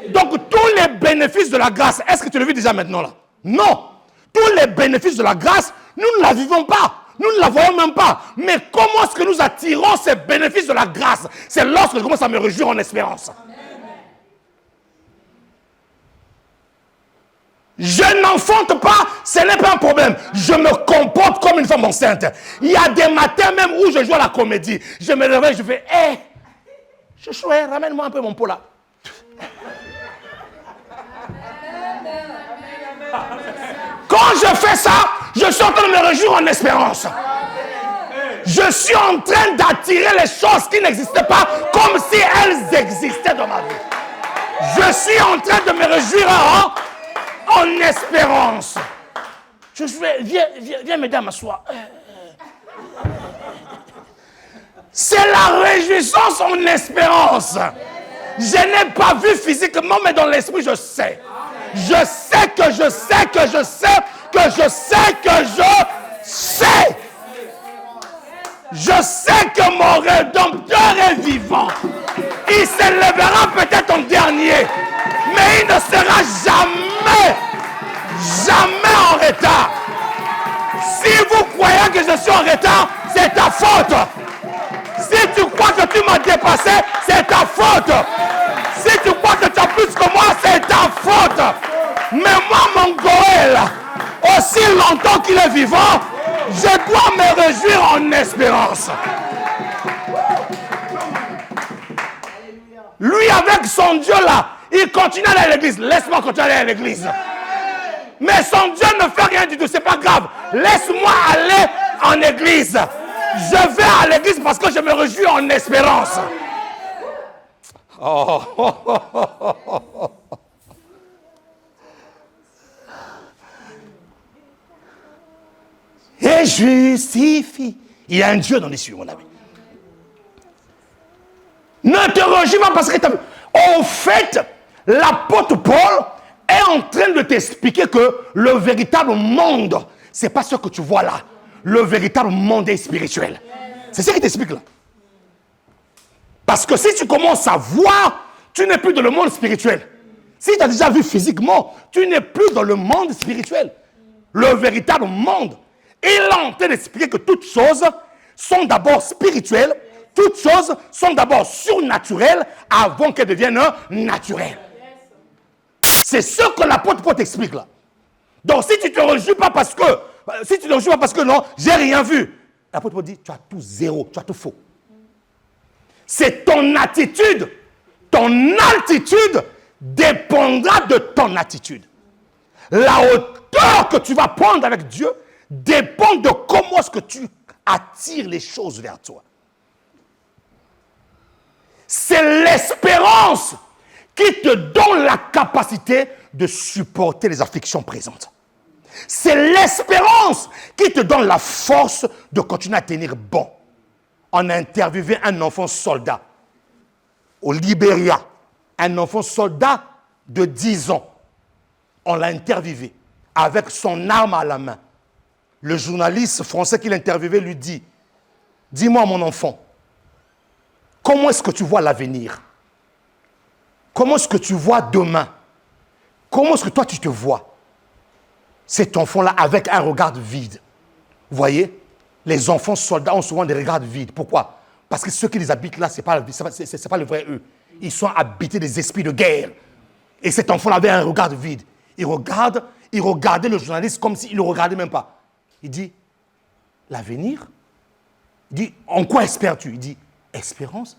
Donc tous les bénéfices de la grâce, est-ce que tu le vis déjà maintenant là? Non. Tous les bénéfices de la grâce, nous ne la vivons pas. Nous ne la voyons même pas. Mais comment est-ce que nous attirons ces bénéfices de la grâce? C'est lorsque je commence à me réjouir en espérance. Je n'enfante pas, ce n'est pas un problème. Je me comporte comme une femme enceinte. Il y a des matins même où je joue à la comédie. Je me réveille, je fais, hé, chouchou, ramène-moi un peu mon pot là. Quand je fais ça, je suis en train de me réjouir en espérance. Je suis en train d'attirer les choses qui n'existaient pas comme si elles existaient dans ma vie. Je suis en train de me réjouir en espérance. Je fais, viens m'aider à m'asseoir. C'est la réjouissance en espérance. Je n'ai pas vu physiquement, mais dans l'esprit, je sais. Je sais que je sais que je sais que je sais que je sais. Je sais que mon Rédempteur est vivant. Il s'élèvera peut-être en dernier, mais il ne sera jamais en retard. Si vous croyez que je suis en retard, c'est ta faute. Si tu crois que tu m'as dépassé, c'est ta faute. Si tu crois que tu as plus que moi, c'est ta faute. Mais moi, mon Goël, aussi longtemps qu'il est vivant, je dois me réjouir en espérance. Lui, avec son Dieu là, il continue à aller à l'église. Laisse-moi continuer à aller à l'église. Mais son Dieu ne fait rien du tout, c'est pas grave. Laisse-moi aller en église. Je vais à l'église parce que je me réjouis en espérance. Oh. Et justifie. Il y a un Dieu dans les cieux, mon ami. Ne te réjouis pas parce que tu as vu. En fait, l'apôtre Paul est en train de t'expliquer que le véritable monde, ce n'est pas ce que tu vois là. Le véritable monde est spirituel. C'est ce qu'il t'explique là. Parce que si tu commences à voir, tu n'es plus dans le monde spirituel. Si tu as déjà vu physiquement, tu n'es plus dans le monde spirituel. Le véritable monde. Il est en train d'expliquer que toutes choses sont d'abord spirituelles, toutes choses sont d'abord surnaturelles avant qu'elles deviennent naturelles. C'est ce que l'apôtre Paul t'explique là. Donc si tu ne te réjouis pas parce que, non, j'ai rien vu. L'apôtre Paul dit, tu as tout zéro, tu as tout faux. C'est ton attitude, ton altitude dépendra de ton attitude. La hauteur que tu vas prendre avec Dieu dépend de comment est-ce que tu attires les choses vers toi. C'est l'espérance qui te donne la capacité de supporter les afflictions présentes. C'est l'espérance qui te donne la force de continuer à tenir bon. On a interviewé un enfant soldat au Libéria. Un enfant soldat de 10 ans. On l'a interviewé avec son arme à la main. Le journaliste français qui l'a interviewé lui dit, « Dis-moi mon enfant, comment est-ce que tu vois l'avenir? Comment est-ce que tu vois demain? Comment est-ce que toi tu te vois ?» Cet enfant-là avec un regard vide. Vous voyez, les enfants soldats ont souvent des regards vides. Pourquoi? Parce que ceux qui les habitent là, ce n'est pas le vrai eux. Ils sont habités des esprits de guerre. Et cet enfant avait un regard vide. Il regardait le journaliste comme s'il ne le regardait même pas. Il dit, l'avenir? Il dit, en quoi espères-tu? Il dit, espérance?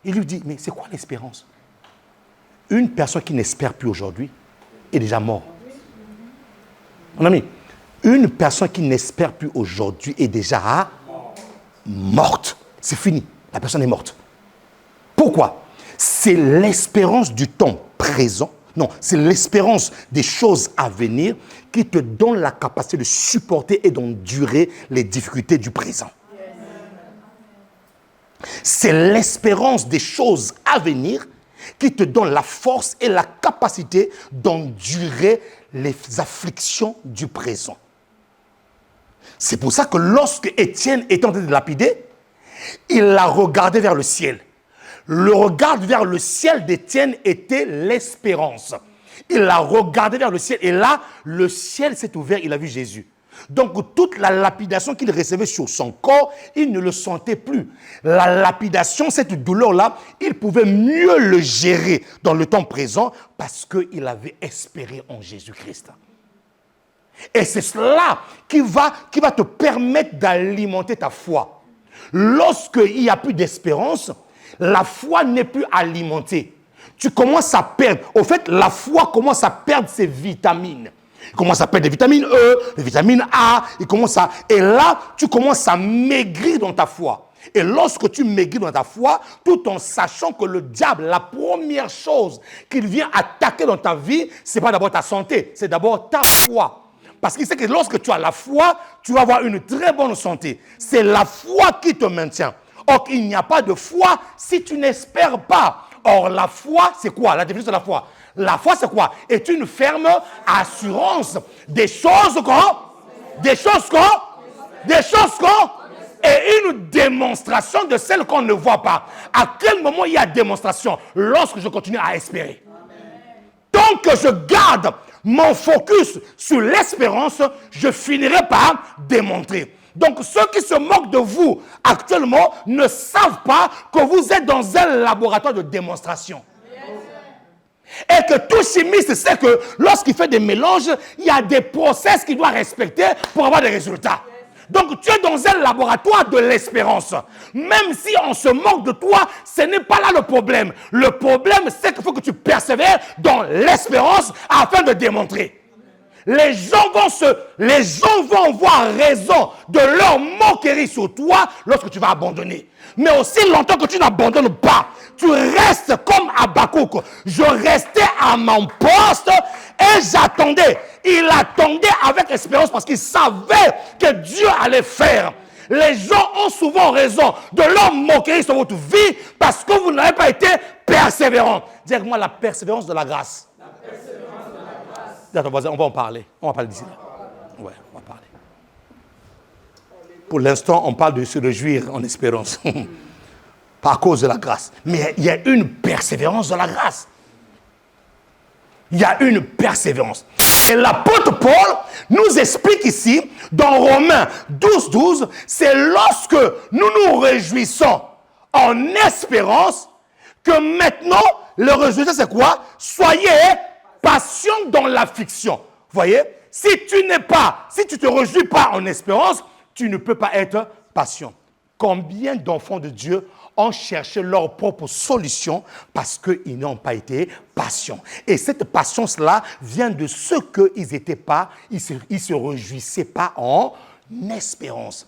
Il lui dit, mais c'est quoi l'espérance? Une personne qui n'espère plus aujourd'hui est déjà morte. Mon ami, une personne qui n'espère plus aujourd'hui est déjà morte. C'est fini. La personne est morte. Pourquoi? C'est l'espérance du temps présent. Non, c'est l'espérance des choses à venir qui te donne la capacité de supporter et d'endurer les difficultés du présent. C'est l'espérance des choses à venir qui te donne la force et la capacité d'endurer les afflictions du présent. C'est pour ça que lorsque Étienne est en train de lapider, il a regardé vers le ciel. Le regard vers le ciel d'Étienne était l'espérance. Il a regardé vers le ciel et là, le ciel s'est ouvert, il a vu Jésus. Donc, toute la lapidation qu'il recevait sur son corps, il ne le sentait plus. La lapidation, cette douleur-là, il pouvait mieux le gérer dans le temps présent parce qu'il avait espéré en Jésus-Christ. Et c'est cela qui va te permettre d'alimenter ta foi. Lorsqu'il n'y a plus d'espérance, la foi n'est plus alimentée. Tu commences à perdre. Au fait, la foi commence à perdre ses vitamines. Il commence à perdre des vitamines E, des vitamines A. Et là, tu commences à maigrir dans ta foi. Et lorsque tu maigris dans ta foi, tout en sachant que le diable, la première chose qu'il vient attaquer dans ta vie, ce n'est pas d'abord ta santé, c'est d'abord ta foi. Parce qu'il sait que lorsque tu as la foi, tu vas avoir une très bonne santé. C'est la foi qui te maintient. Or, il n'y a pas de foi si tu n'espères pas. Or, la foi, c'est quoi? La définition de la foi. La foi, c'est quoi? Est une ferme assurance des choses et une démonstration de celles qu'on ne voit pas. À quel moment il y a démonstration? Lorsque je continue à espérer. Tant que je garde mon focus sur l'espérance, je finirai par démontrer. Donc, ceux qui se moquent de vous actuellement ne savent pas que vous êtes dans un laboratoire de démonstration. Et que tout chimiste sait que lorsqu'il fait des mélanges, il y a des process qu'il doit respecter pour avoir des résultats. Donc, tu es dans un laboratoire de l'espérance. Même si on se moque de toi, ce n'est pas là le problème. Le problème, c'est qu'il faut que tu persévères dans l'espérance afin de démontrer. Les gens vont avoir raison de leur moquerie sur toi lorsque tu vas abandonner. Mais aussi longtemps que tu n'abandonnes pas, tu restes comme Habakkuk. Je restais à mon poste et j'attendais. Il attendait avec espérance parce qu'il savait que Dieu allait faire. Les gens ont souvent raison de leur moquerie sur votre vie parce que vous n'avez pas été persévérant. Dis avec moi la persévérance de la grâce. La persévérance de la grâce. Dis à ton voisin, on va en parler. On va parler d'ici là. Ouais, on va parler. Pour l'instant, on parle de se réjouir en espérance. Pas à cause de la grâce. Mais il y a une persévérance de la grâce. Il y a une persévérance. Et l'apôtre Paul nous explique ici, dans Romains 12, c'est lorsque nous nous réjouissons en espérance que maintenant, le résultat c'est quoi? Soyez patients dans l'affliction. Vous voyez? Si tu ne te réjouis pas en espérance, tu ne peux pas être patient. Combien d'enfants de Dieu ont cherché leur propre solution parce qu'ils n'ont pas été patients. Et cette patience-là vient de ce qu'ils n'étaient pas, ils se réjouissaient pas en espérance.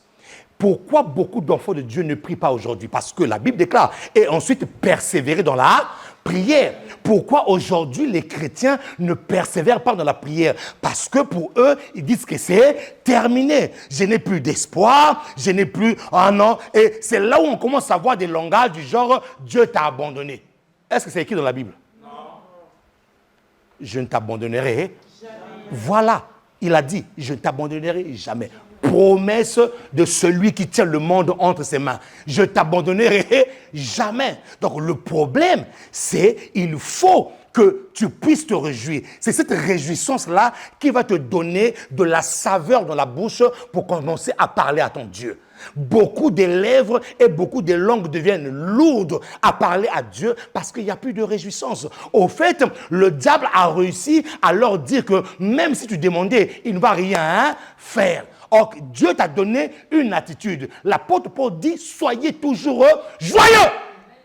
Pourquoi beaucoup d'enfants de Dieu ne prient pas aujourd'hui? Parce que la Bible déclare, et ensuite persévérer dans la prière. Pourquoi aujourd'hui les chrétiens ne persévèrent pas dans la prière? Parce que pour eux, ils disent que c'est terminé. Je n'ai plus d'espoir, je n'ai plus un an. Et c'est là où on commence à voir des langages du genre Dieu t'a abandonné. Est-ce que c'est écrit dans la Bible? Non. Je ne t'abandonnerai jamais. Voilà, il a dit, je ne t'abandonnerai jamais. Promesse de celui qui tient le monde entre ses mains. Je t'abandonnerai jamais. Donc le problème, c'est il faut que tu puisses te réjouir. C'est cette réjouissance-là qui va te donner de la saveur dans la bouche pour commencer à parler à ton Dieu. Beaucoup de lèvres et beaucoup de langues deviennent lourdes à parler à Dieu parce qu'il n'y a plus de réjouissance. Au fait, le diable a réussi à leur dire que même si tu demandais, il ne va rien faire. Or, Dieu t'a donné une attitude. L'apôtre Paul dit, soyez toujours joyeux.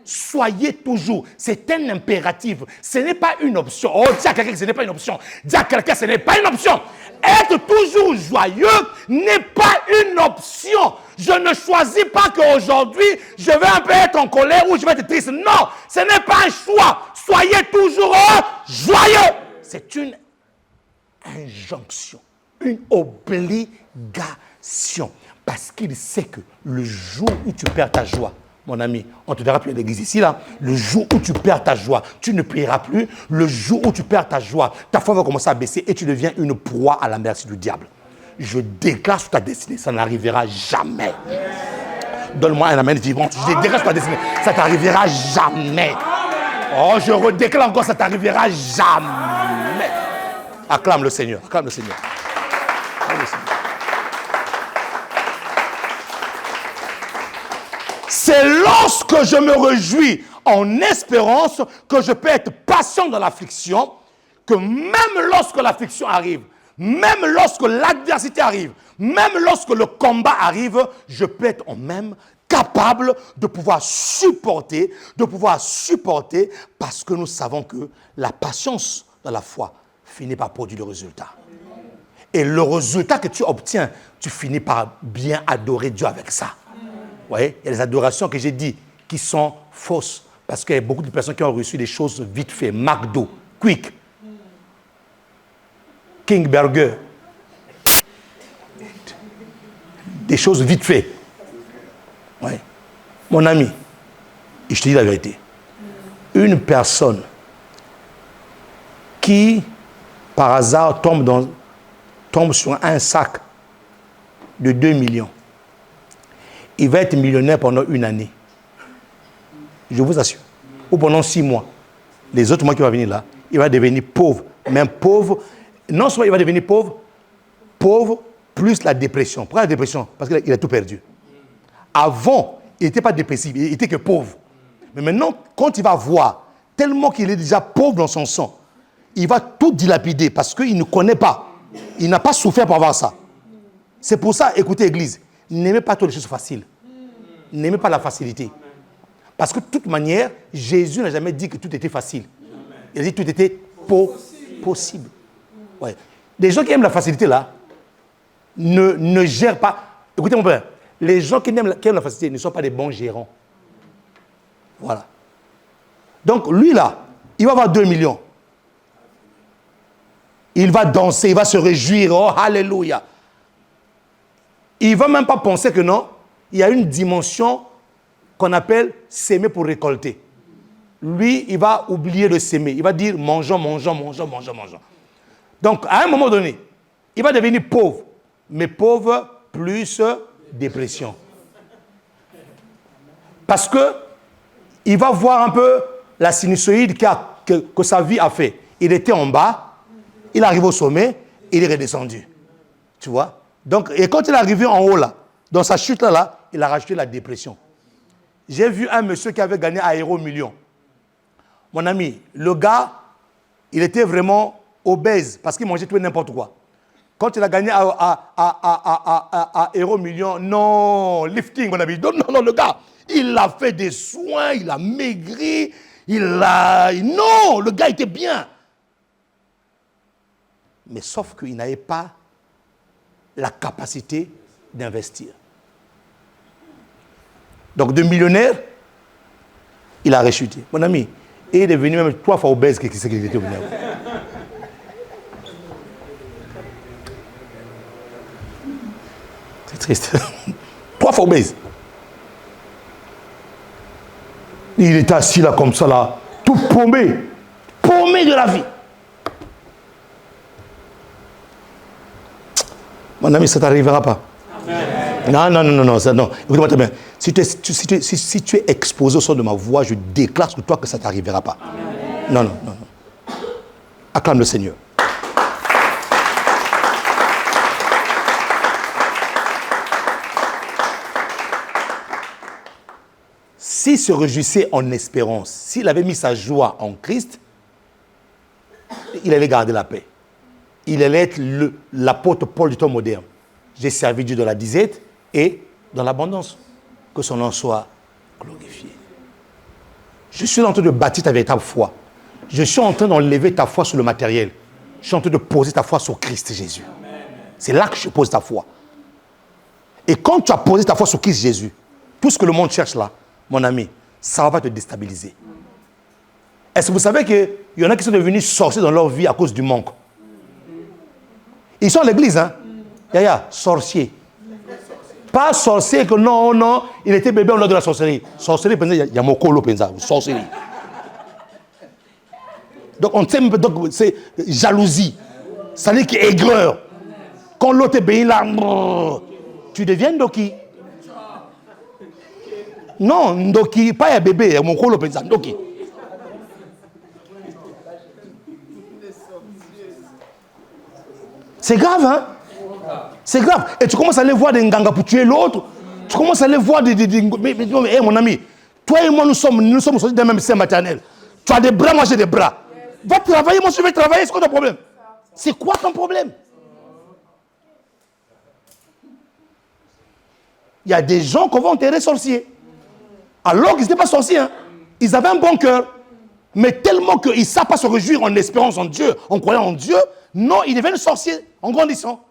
Soyez toujours. C'est un impératif. Ce n'est pas une option. Oh, dis à quelqu'un que ce n'est pas une option. Dis à quelqu'un que ce n'est pas une option. Être toujours joyeux n'est pas une option. Je ne choisis pas qu'aujourd'hui, je vais un peu être en colère ou je vais être triste. Non, ce n'est pas un choix. Soyez toujours joyeux. C'est une injonction, une obligation. Parce qu'il sait que le jour où tu perds ta joie, mon ami, on te verra plus à l'église ici, là. Le jour où tu perds ta joie, tu ne prieras plus. Le jour où tu perds ta joie, ta foi va commencer à baisser et tu deviens une proie à la merci du diable. Je déclare sur ta destinée, ça n'arrivera jamais. Donne-moi un amen vivant. Je déclare sur ta destinée, ça t'arrivera jamais. Oh, je redéclare encore, ça t'arrivera jamais. Acclame le Seigneur, acclame le Seigneur. Acclame le Seigneur. C'est lorsque je me réjouis en espérance que je peux être patient dans l'affliction, que même lorsque l'affliction arrive, même lorsque l'adversité arrive, même lorsque le combat arrive, je peux être en même capable de pouvoir supporter parce que nous savons que la patience dans la foi finit par produire le résultat. Et le résultat que tu obtiens, tu finis par bien adorer Dieu avec ça. Vous voyez, il y a des adorations que j'ai dit qui sont fausses parce qu'il y a beaucoup de personnes qui ont reçu des choses vite fait. McDo, Quick, King Burger. Des choses vite fait. Ouais. Mon ami, et je te dis la vérité, une personne qui, par hasard, tombe sur un sac de 2 millions, il va être millionnaire pendant 1 année. Je vous assure. Ou pendant 6 mois. Les autres mois qui vont venir là, il va devenir pauvre. Même pauvre, non seulement il va devenir pauvre, plus la dépression. Pourquoi la dépression? Parce qu'il a tout perdu. Avant, il n'était pas dépressif, il n'était que pauvre. Mais maintenant, quand il va voir, tellement qu'il est déjà pauvre dans son sang, il va tout dilapider parce qu'il ne connaît pas. Il n'a pas souffert pour avoir ça. C'est pour ça, écoutez, Église, n'aimez pas toutes les choses faciles. N'aimez pas la facilité. Parce que de toute manière, Jésus n'a jamais dit que tout était facile. Il a dit que tout était possible. Ouais. Les gens qui aiment la facilité là, ne gèrent pas. Écoutez mon père, les gens qui aiment la facilité ne sont pas des bons gérants. Voilà. Donc lui là, il va avoir 2 millions. Il va danser, il va se réjouir. Oh, alléluia. Il ne va même pas penser que non, il y a une dimension qu'on appelle s'aimer pour récolter. Lui, il va oublier de s'aimer. Il va dire mangeons. Donc, à un moment donné, il va devenir pauvre. Mais pauvre plus dépression. Parce que il va voir un peu la sinusoïde que sa vie a fait. Il était en bas, il arrive au sommet, il est redescendu. Tu vois? Donc, et quand il est arrivé en haut là, dans sa chute là, il a rajouté la dépression. J'ai vu un monsieur qui avait gagné Aéro Million. Mon ami, le gars, il était vraiment obèse parce qu'il mangeait tout et n'importe quoi. Quand il a gagné à Aéro Million, non, lifting, mon ami. Non, le gars, il a fait des soins, il a maigri, non, le gars était bien. Mais sauf qu'il n'avait pas la capacité d'investir. Donc, de millionnaire, il a rechuté. Mon ami, et il est devenu même 3 fois obèse qu'il était venu. C'est triste. 3 fois obèse. Il était assis là comme ça, là, tout paumé de la vie. Mon ami, ça ne t'arrivera pas. Non, ça, non. Écoutez-moi très bien. Si tu es exposé au son de ma voix, je déclare sur toi que ça ne t'arrivera pas. Amen. Non. Acclame le Seigneur. S'il se réjouissait en espérance, s'il avait mis sa joie en Christ, il allait garder la paix. Il allait être l'apôtre Paul du temps moderne. J'ai servi Dieu dans la disette et dans l'abondance. Que son nom soit glorifié. Je suis en train de bâtir ta véritable foi. Je suis en train d'enlever ta foi sur le matériel. Je suis en train de poser ta foi sur Christ Jésus. C'est là que je pose ta foi. Et quand tu as posé ta foi sur Christ Jésus, tout ce que le monde cherche là, mon ami, ça va te déstabiliser. Est-ce que vous savez qu'il y en a qui sont devenus sorciers dans leur vie à cause du manque? Ils sont à l'église, hein? Sorciers. Pas sorcier que non, il était bébé, on l'a de la sorcellerie. Sorcellerie, il y a mon colo, sorcellerie. Donc, c'est jalousie. Ça veut dire qu'il est aigreur. Quand l'autre est béni là, tu deviens Ndoki. Non, Ndoki, pas un bébé, mon colo, Ndoki. C'est grave, hein? C'est grave. Et tu commences à aller voir des nganga pour tuer l'autre. Tu commences à aller voir des mais mon ami, toi et moi, nous sommes sortis d'un même sein maternel. Tu as des bras, moi j'ai des bras. Va travailler, moi je vais travailler, c'est quoi ton problème? C'est quoi ton problème? Il y a des gens qu'on va enterrer sorciers. Alors qu'ils n'étaient pas sorciers, hein. Ils avaient un bon cœur. Mais tellement qu'ils ne savent pas se réjouir en espérance en Dieu, en croyant en Dieu, non, ils deviennent sorciers en grandissant.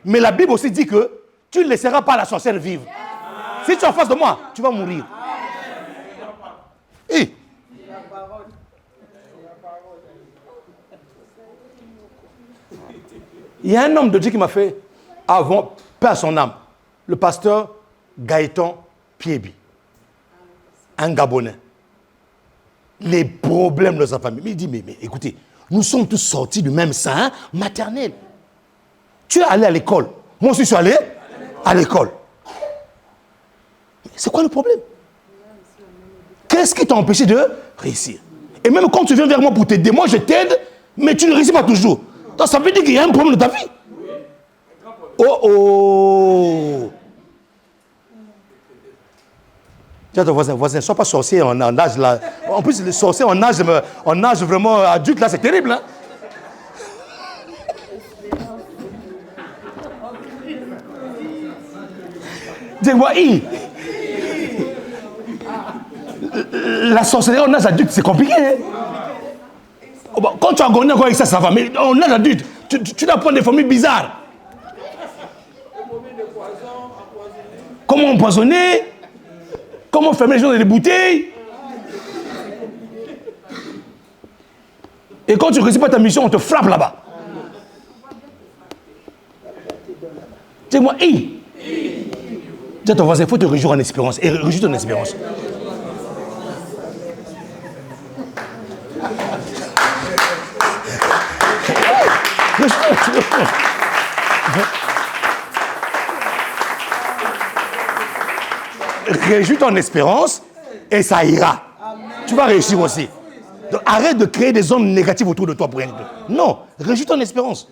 Mais la Bible aussi dit que tu ne laisseras pas la sorcière vivre. Si tu es en face de moi, tu vas mourir. Et il y a un homme de Dieu qui m'a fait, avant, paix à son âme, le pasteur Gaëtan Piébi, un Gabonais. Les problèmes de sa famille. Mais il dit, mais écoutez, nous sommes tous sortis du même sein maternel. Tu es allé à l'école. Moi aussi, je suis allé à l'école. C'est quoi le problème? Qu'est-ce qui t'a empêché de réussir? Et même quand tu viens vers moi pour t'aider, moi je t'aide, mais tu ne réussis pas toujours. Donc ça veut dire qu'il y a un problème dans ta vie. Oh! Dis à ton voisin, ne sois pas sorcier en âge là. En plus, les sorciers en âge vraiment adulte là, c'est terrible. Hein? Dis-moi, la sorcellerie en âge adulte, c'est compliqué. Hein? Quand tu as gagné avec ça, ça va. Mais en âge adulte, tu dois prendre des formules bizarres. Comment empoisonner? Comment fermer les gens dans les bouteilles? Et quand tu ne réussis pas ta mission, on te frappe là-bas. Dis-moi, Tiens, ton voisin, il faut te réjouir en espérance. Et réjouis ton espérance. Réjouis ton espérance et ça ira. Tu vas réussir aussi. Donc, arrête de créer des ondes négatives autour de toi pour rien du tout. Non, réjouis ton espérance.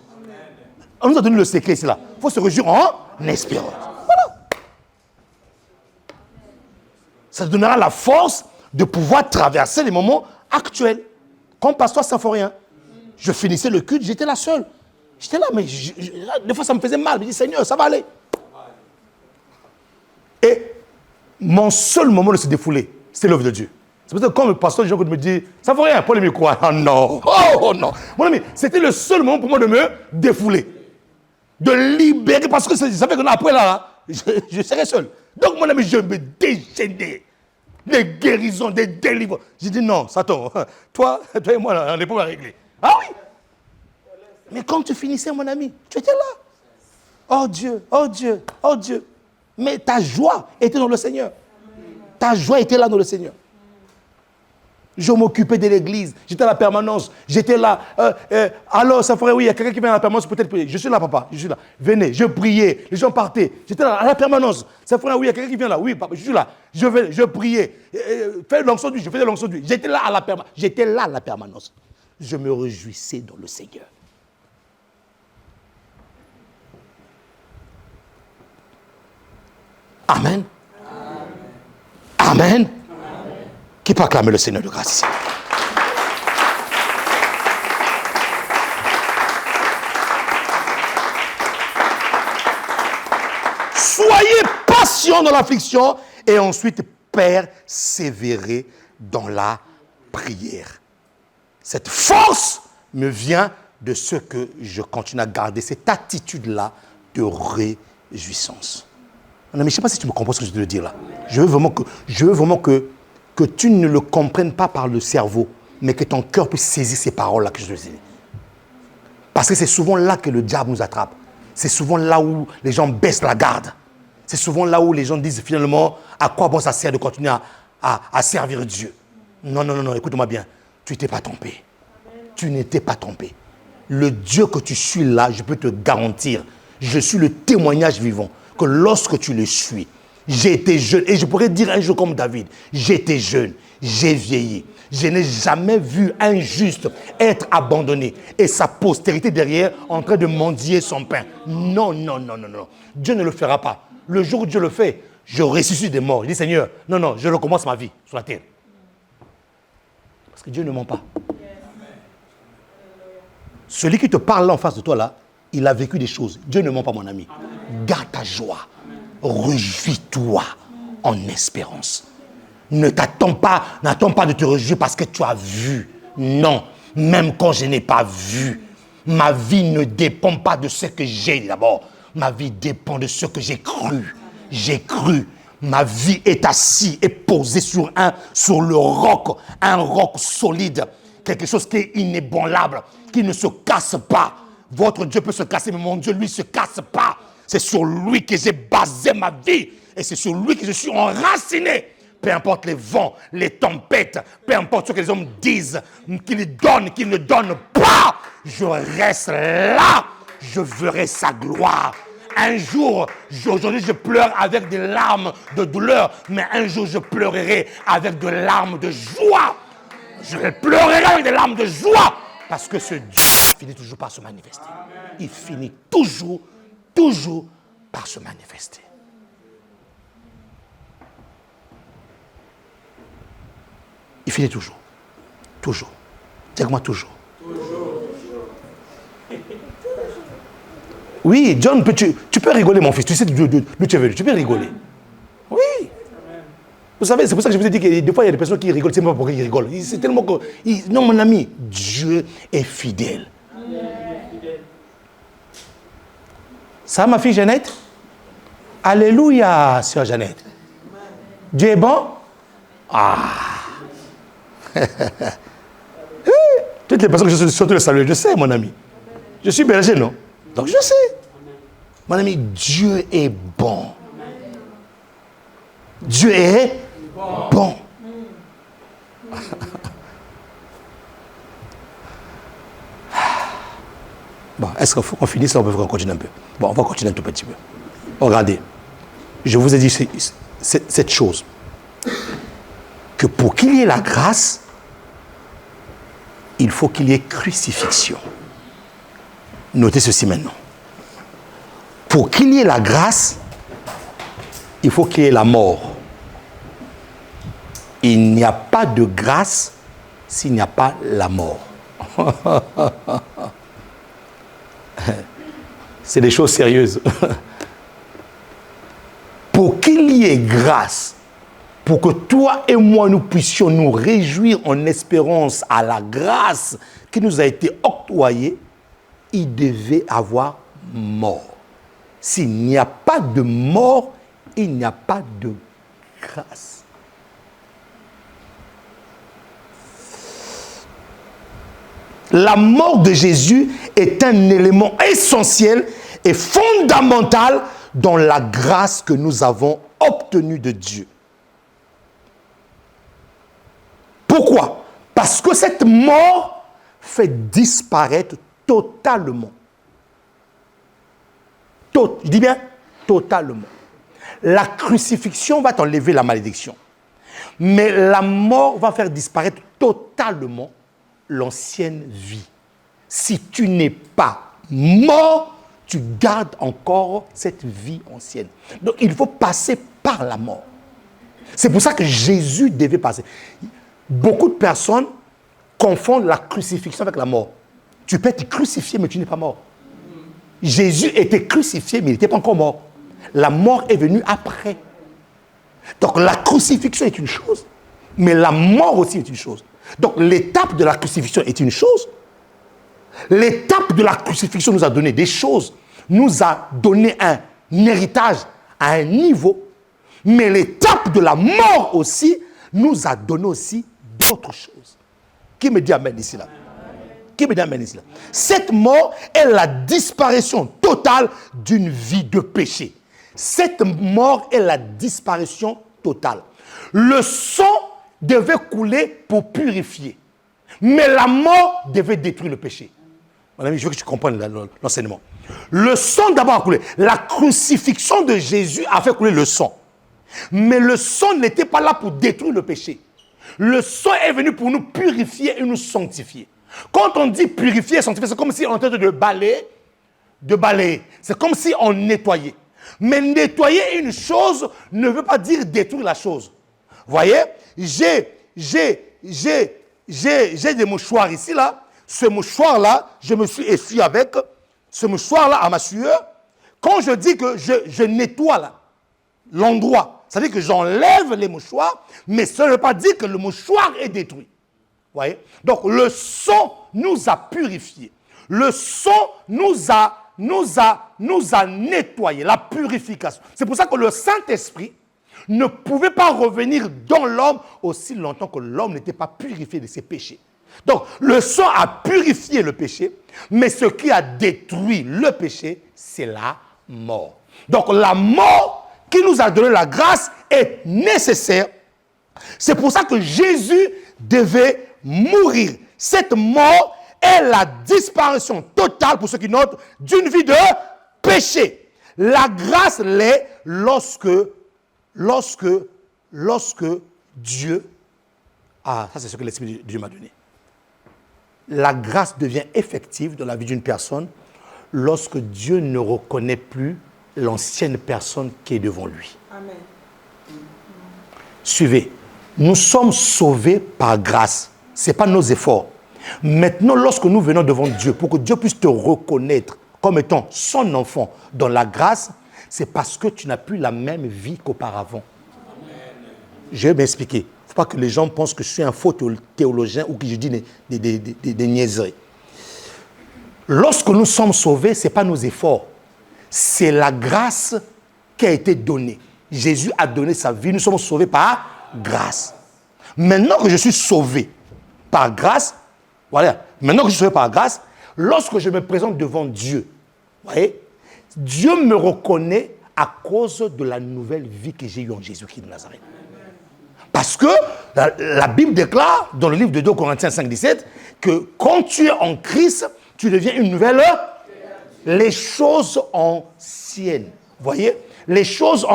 On nous a donné le secret, c'est là. Il faut se réjouir en espérance. Voilà. Ça te donnera la force de pouvoir traverser les moments actuels. Comme pasteur symphorien. Je finissais le culte, j'étais la seule. J'étais là, mais des fois ça me faisait mal. Je me dis, Seigneur, ça va aller. Et mon seul moment de se défouler, c'était l'œuvre de Dieu. C'est pour ça que quand le pasteur Jean me dit, ça ne vaut rien, Paul me quoi? Ah non, oh non. Mon ami, c'était le seul moment pour moi de me défouler. De libérer, parce que ça fait que après là, je serai seul. Donc mon ami, je me déchaînais. Des guérisons, des délivres. J'ai dit non, Satan, toi et moi, on n'est pas à régler. Ah oui. Mais quand tu finissais, mon ami, tu étais là. Oh Dieu, oh Dieu, oh Dieu. Mais ta joie était dans le Seigneur. Ta joie était là dans le Seigneur. Je m'occupais de l'église. J'étais à la permanence. J'étais là. Alors, ça ferait, oui, il y a quelqu'un qui vient à la permanence, peut-être prier. Je suis là, papa. Je suis là. Venez, je priais. Les gens partaient. J'étais là, à la permanence. Ça ferait, oui, il y a quelqu'un qui vient là. Oui, papa, je suis là. Je priais. Fais l'onction d'huile. Je faisais l'onction d'huile. J'étais là à la permanence. J'étais là à la permanence. Je me réjouissais dans le Seigneur. Amen. Amen. Qui peut acclamer le Seigneur de grâce ici? Soyez patients dans l'affliction et ensuite persévérez dans la prière. Cette force me vient de ce que je continue à garder, cette attitude-là de réjouissance. Non, mais je ne sais pas si tu me comprends ce que je veux te dire là. Je veux vraiment que tu ne le comprennes pas par le cerveau, mais que ton cœur puisse saisir ces paroles-là que je te dis. Parce que c'est souvent là que le diable nous attrape. C'est souvent là où les gens baissent la garde. C'est souvent là où les gens disent finalement à quoi bon ça sert de continuer à servir Dieu. Non, écoute-moi bien. Tu n'étais pas trompé. Tu n'étais pas trompé. Le Dieu que tu suis là, je peux te garantir, je suis le témoignage vivant que lorsque tu le suis, j'ai été jeune, et je pourrais dire un jour comme David, j'étais jeune, j'ai vieilli. Je n'ai jamais vu un juste être abandonné et sa postérité derrière en train de mendier son pain. Non. Dieu ne le fera pas. Le jour où Dieu le fait, je ressuscite des morts. Je dis, Seigneur, non, je recommence ma vie sur la terre. Parce que Dieu ne ment pas. Celui qui te parle là en face de toi là, il a vécu des choses. Dieu ne ment pas, mon ami. Garde ta joie. Réjouis-toi en espérance. N'attends pas de te réjouir parce que tu as vu. Non, même quand je n'ai pas vu. Ma vie ne dépend pas de ce que j'ai d'abord. Ma vie dépend de ce que j'ai cru. J'ai cru. Ma vie est assise et posée sur le roc. Un roc solide. Quelque chose qui est inébranlable, qui ne se casse pas. Votre Dieu peut se casser, mais mon Dieu, lui, ne se casse pas. C'est sur lui que j'ai basé ma vie. Et c'est sur lui que je suis enraciné. Peu importe les vents, les tempêtes, peu importe ce que les hommes disent, qu'ils donnent, qu'ils ne donnent pas. Je reste là. Je verrai sa gloire. Un jour, aujourd'hui, je pleure avec des larmes de douleur. Mais un jour, je pleurerai avec des larmes de joie. Je pleurerai avec des larmes de joie. Parce que ce Dieu finit toujours par se manifester. Il finit toujours par se manifester. Il finit toujours. Dis avec moi toujours. Oui, John, tu peux rigoler, mon fils. Tu sais d'où tu es venu. Tu peux rigoler. Oui. Vous savez, c'est pour ça que je vous ai dit que des fois, il y a des personnes qui rigolent. C'est pas pourquoi ils rigolent. C'est tellement que... Non, mon ami, Dieu est fidèle. Ça, ma fille Jeannette? Alléluia, sœur Jeannette. Dieu est bon? Toutes les personnes que je suis surtout le saluer, je sais, mon ami. Je suis berger, non? Donc je sais. Mon ami, Dieu est bon. Dieu est bon. Bon, est-ce qu'il faut qu'on finisse là, on peut continuer un peu? Bon, on va continuer un tout petit peu. Regardez, je vous ai dit cette chose, que pour qu'il y ait la grâce, il faut qu'il y ait crucifixion. Notez ceci maintenant. Pour qu'il y ait la grâce, il faut qu'il y ait la mort. Il n'y a pas de grâce s'il n'y a pas la mort. C'est des choses sérieuses. Pour qu'il y ait grâce, pour que toi et moi nous puissions nous réjouir en espérance à la grâce qui nous a été octroyée, il devait avoir mort. S'il n'y a pas de mort, il n'y a pas de grâce. La mort de Jésus est un élément essentiel et fondamental dans la grâce que nous avons obtenue de Dieu. Pourquoi? Parce que cette mort fait disparaître totalement. Je dis bien totalement. La crucifixion va t'enlever la malédiction. Mais la mort va faire disparaître totalement l'ancienne vie. Si tu n'es pas mort, tu gardes encore cette vie ancienne. Donc il faut passer par la mort. C'est pour ça que Jésus devait passer. Beaucoup de personnes confondent la crucifixion avec la mort. Tu peux être crucifié, mais tu n'es pas mort. Jésus était crucifié, mais il n'était pas encore mort. La mort est venue après. Donc la crucifixion est une chose, mais la mort aussi est une chose. Donc l'étape de la crucifixion est une chose. L'étape de la crucifixion nous a donné des choses, nous a donné un héritage à un niveau, mais l'étape de la mort aussi nous a donné aussi d'autres choses. Qui me dit amen ici là? Qui me dit amen ici là? Cette mort est la disparition totale d'une vie de péché. Cette mort est la disparition totale. Le sang devait couler pour purifier. Mais la mort devait détruire le péché. Mon ami, je veux que tu comprennes l'enseignement. Le sang d'abord a coulé. La crucifixion de Jésus a fait couler le sang. Mais le sang n'était pas là pour détruire le péché. Le sang est venu pour nous purifier et nous sanctifier. Quand on dit purifier et sanctifier, c'est comme si on était de balayer. C'est comme si on nettoyait. Mais nettoyer une chose ne veut pas dire détruire la chose. Vous voyez, j'ai des mouchoirs ici, là. Ce mouchoir-là, je me suis essuyé avec. Ce mouchoir-là, à ma sueur. Quand je dis que je nettoie là, l'endroit, ça veut dire que j'enlève les mouchoirs, mais ça ne veut pas dire que le mouchoir est détruit. Vous voyez? Donc, le sang nous a purifiés. Le sang nous a nettoyés. La purification. C'est pour ça que le Saint-Esprit ne pouvait pas revenir dans l'homme aussi longtemps que l'homme n'était pas purifié de ses péchés. Donc, le sang a purifié le péché, mais ce qui a détruit le péché, c'est la mort. Donc, la mort qui nous a donné la grâce est nécessaire. C'est pour ça que Jésus devait mourir. Cette mort est la disparition totale, pour ceux qui notent, d'une vie de péché. La grâce l'est lorsque Dieu... Ah, ça c'est ce que l'Esprit de Dieu m'a donné. La grâce devient effective dans la vie d'une personne lorsque Dieu ne reconnaît plus l'ancienne personne qui est devant lui. Amen. Suivez. Nous sommes sauvés par grâce. Ce n'est pas nos efforts. Maintenant, lorsque nous venons devant Dieu, pour que Dieu puisse te reconnaître comme étant son enfant dans la grâce, c'est parce que tu n'as plus la même vie qu'auparavant. Je vais m'expliquer. Il ne faut pas que les gens pensent que je suis un faux théologien ou que je dis des niaiseries. Lorsque nous sommes sauvés, ce n'est pas nos efforts. C'est la grâce qui a été donnée. Jésus a donné sa vie. Nous sommes sauvés par grâce. Maintenant que je suis sauvé par grâce, voilà. Maintenant que je suis sauvé par grâce, lorsque je me présente devant Dieu, vous voyez, Dieu me reconnaît à cause de la nouvelle vie que j'ai eue en Jésus-Christ de Nazareth. Parce que la Bible déclare, dans le livre de 2 Corinthiens 5, 17, que quand tu es en Christ, tu deviens une nouvelle. Les choses anciennes, voyez, les choses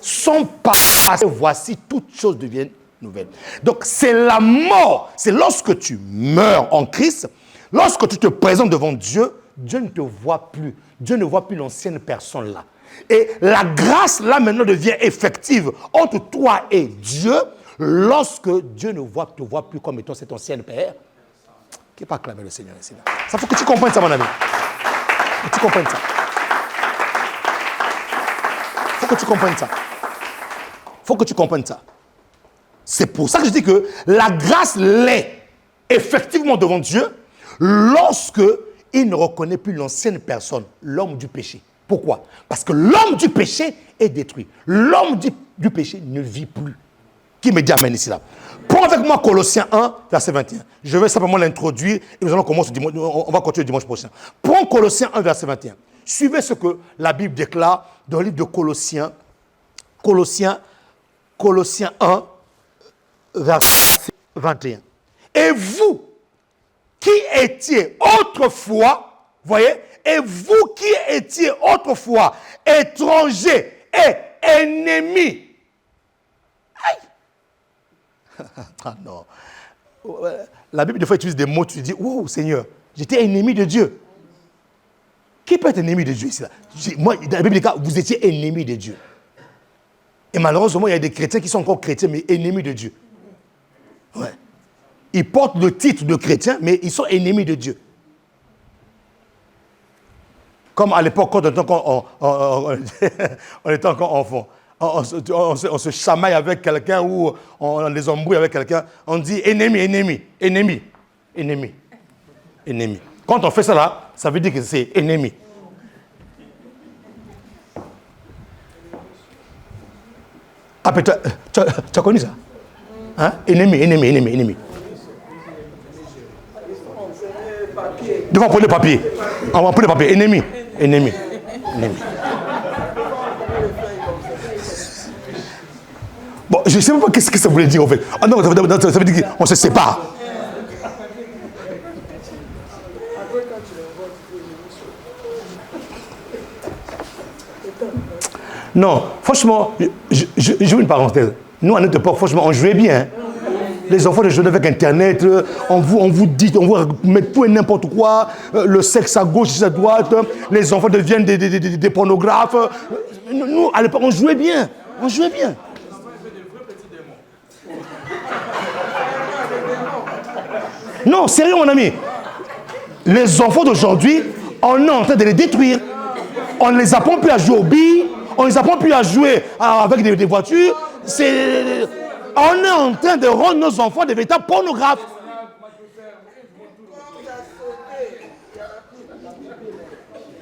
sont passées. Voici, toutes choses deviennent nouvelles. Donc, c'est la mort. C'est lorsque tu meurs en Christ, lorsque tu te présentes devant Dieu, Dieu ne te voit plus. Dieu ne voit plus l'ancienne personne là. Et la grâce là maintenant devient effective entre toi et Dieu lorsque Dieu ne te voit plus comme étant cet ancien père qui n'est pas acclamé le Seigneur ici. Ça faut que tu comprennes ça, mon ami. Faut que tu comprennes ça. Faut que tu comprennes ça. Faut que tu comprennes ça. C'est pour ça que je dis que la grâce l'est effectivement devant Dieu lorsque il ne reconnaît plus l'ancienne personne, l'homme du péché. Pourquoi? Parce que l'homme du péché est détruit. L'homme du péché ne vit plus. Qui me dit amen ici là? Prends avec moi Colossiens 1, verset 21. Je vais simplement l'introduire et nous allons commencer dimanche, on va continuer dimanche prochain. Prends Colossiens 1, verset 21. Suivez ce que la Bible déclare dans le livre de Colossiens. Colossiens 1, verset 21. Et vous, qui étiez autrefois, voyez, et vous qui étiez autrefois étrangers et ennemis. Aïe! Ah non. La Bible, des fois, utilise des mots, tu dis, oh Seigneur, j'étais ennemi de Dieu. Qui peut être ennemi de Dieu ici là? Moi, dans la Bible, vous étiez ennemi de Dieu. Et malheureusement, il y a des chrétiens qui sont encore chrétiens, mais ennemis de Dieu. Ouais. Ils portent le titre de chrétien, mais ils sont ennemis de Dieu. Comme à l'époque, quand on était encore enfant, on se chamaille avec quelqu'un ou on les embrouille avec quelqu'un, on dit ennemi, ennemi, ennemi, ennemi, ennemi. Quand on fait ça là, ça veut dire que c'est ennemi. Ah, mais tu as connu ça? Hein? Ennemi, ennemi, ennemi, ennemi. Devant prendre le papier. On va prendre le papier. Ennemi. Ennemi. Ennemi. Bon, je ne sais même pas qu'est-ce que ça voulait dire en fait. Ah non, ça veut dire qu'on se sépare. Non, franchement, je veux une parenthèse. Nous, à notre époque, franchement, on jouait bien. Hein. Les enfants de jeunes avec Internet, on vous dit, on vous met tout et n'importe quoi, le sexe à gauche, à droite, les enfants deviennent des pornographes. Nous, à l'époque, on jouait bien. On jouait bien. Non, sérieux, mon ami. Les enfants d'aujourd'hui, on est en train de les détruire. On ne les apprend plus à jouer aux billes, on ne les apprend plus à jouer avec des voitures. On est en train de rendre nos enfants des véritables pornographes.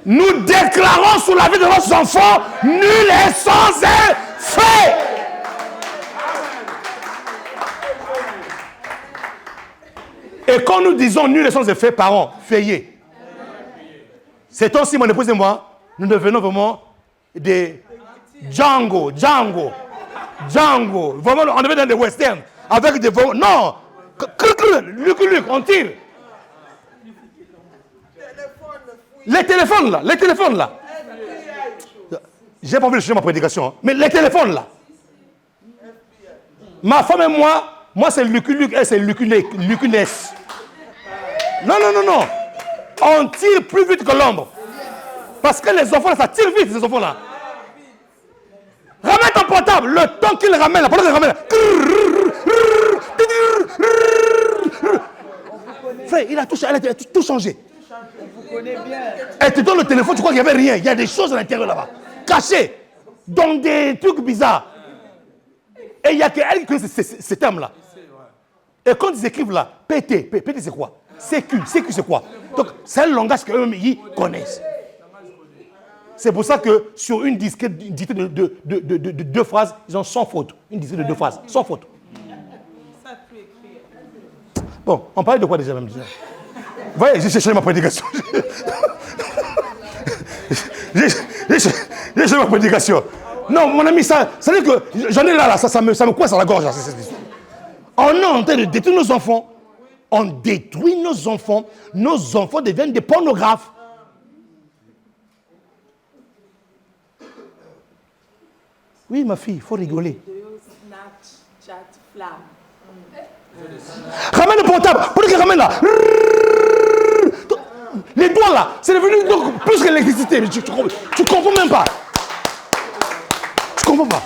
Nous déclarons sur la vie de nos enfants nul et sans effet. Et quand nous disons nul et sans effet, parents, veillez. C'est aussi mon épouse et moi, nous devenons vraiment des Django. Vraiment, on devait dans des westerns. Avec des... Non. Luc, on tire. Les téléphones là. J'ai pas envie de changer ma prédication. Hein. Mais les téléphones là. Ma femme et moi c'est Luc, elle c'est Luc. Non. On tire plus vite que l'ombre. Parce que les enfants là, ça tire vite, ces enfants là. Ramène ton portable, le temps qu'il ramène, la portable qu'il ramène. Frère, elle a tout changé. Elle te donne le téléphone, tu crois qu'il n'y avait rien. Il y a des choses à l'intérieur là-bas, cachées, dans des trucs bizarres. Et il n'y a qu'elle qui connaît ces termes-là. Et quand ils écrivent là, PT c'est quoi? CQ c'est quoi? Donc c'est un langage qu'eux-mêmes ils connaissent. C'est pour ça que sur une disquette de 2 phrases, ils ont 100 fautes. Une disquette de 2 phrases, 100 fautes. Bon, on parlait de quoi déjà même? Vous voyez, j'ai cherché ma prédication. laissez ma prédication. Non, mon ami, ça veut dire que j'en ai là, ça me coince à la gorge. On est en train de détruire nos enfants. On détruit nos enfants. Nos enfants deviennent des pornographes. Oui, ma fille, il faut rigoler. Ramène le portable. Pour que ramène là. Les doigts là, c'est devenu donc plus que l'électricité. Mais tu comprends même pas. Tu comprends pas.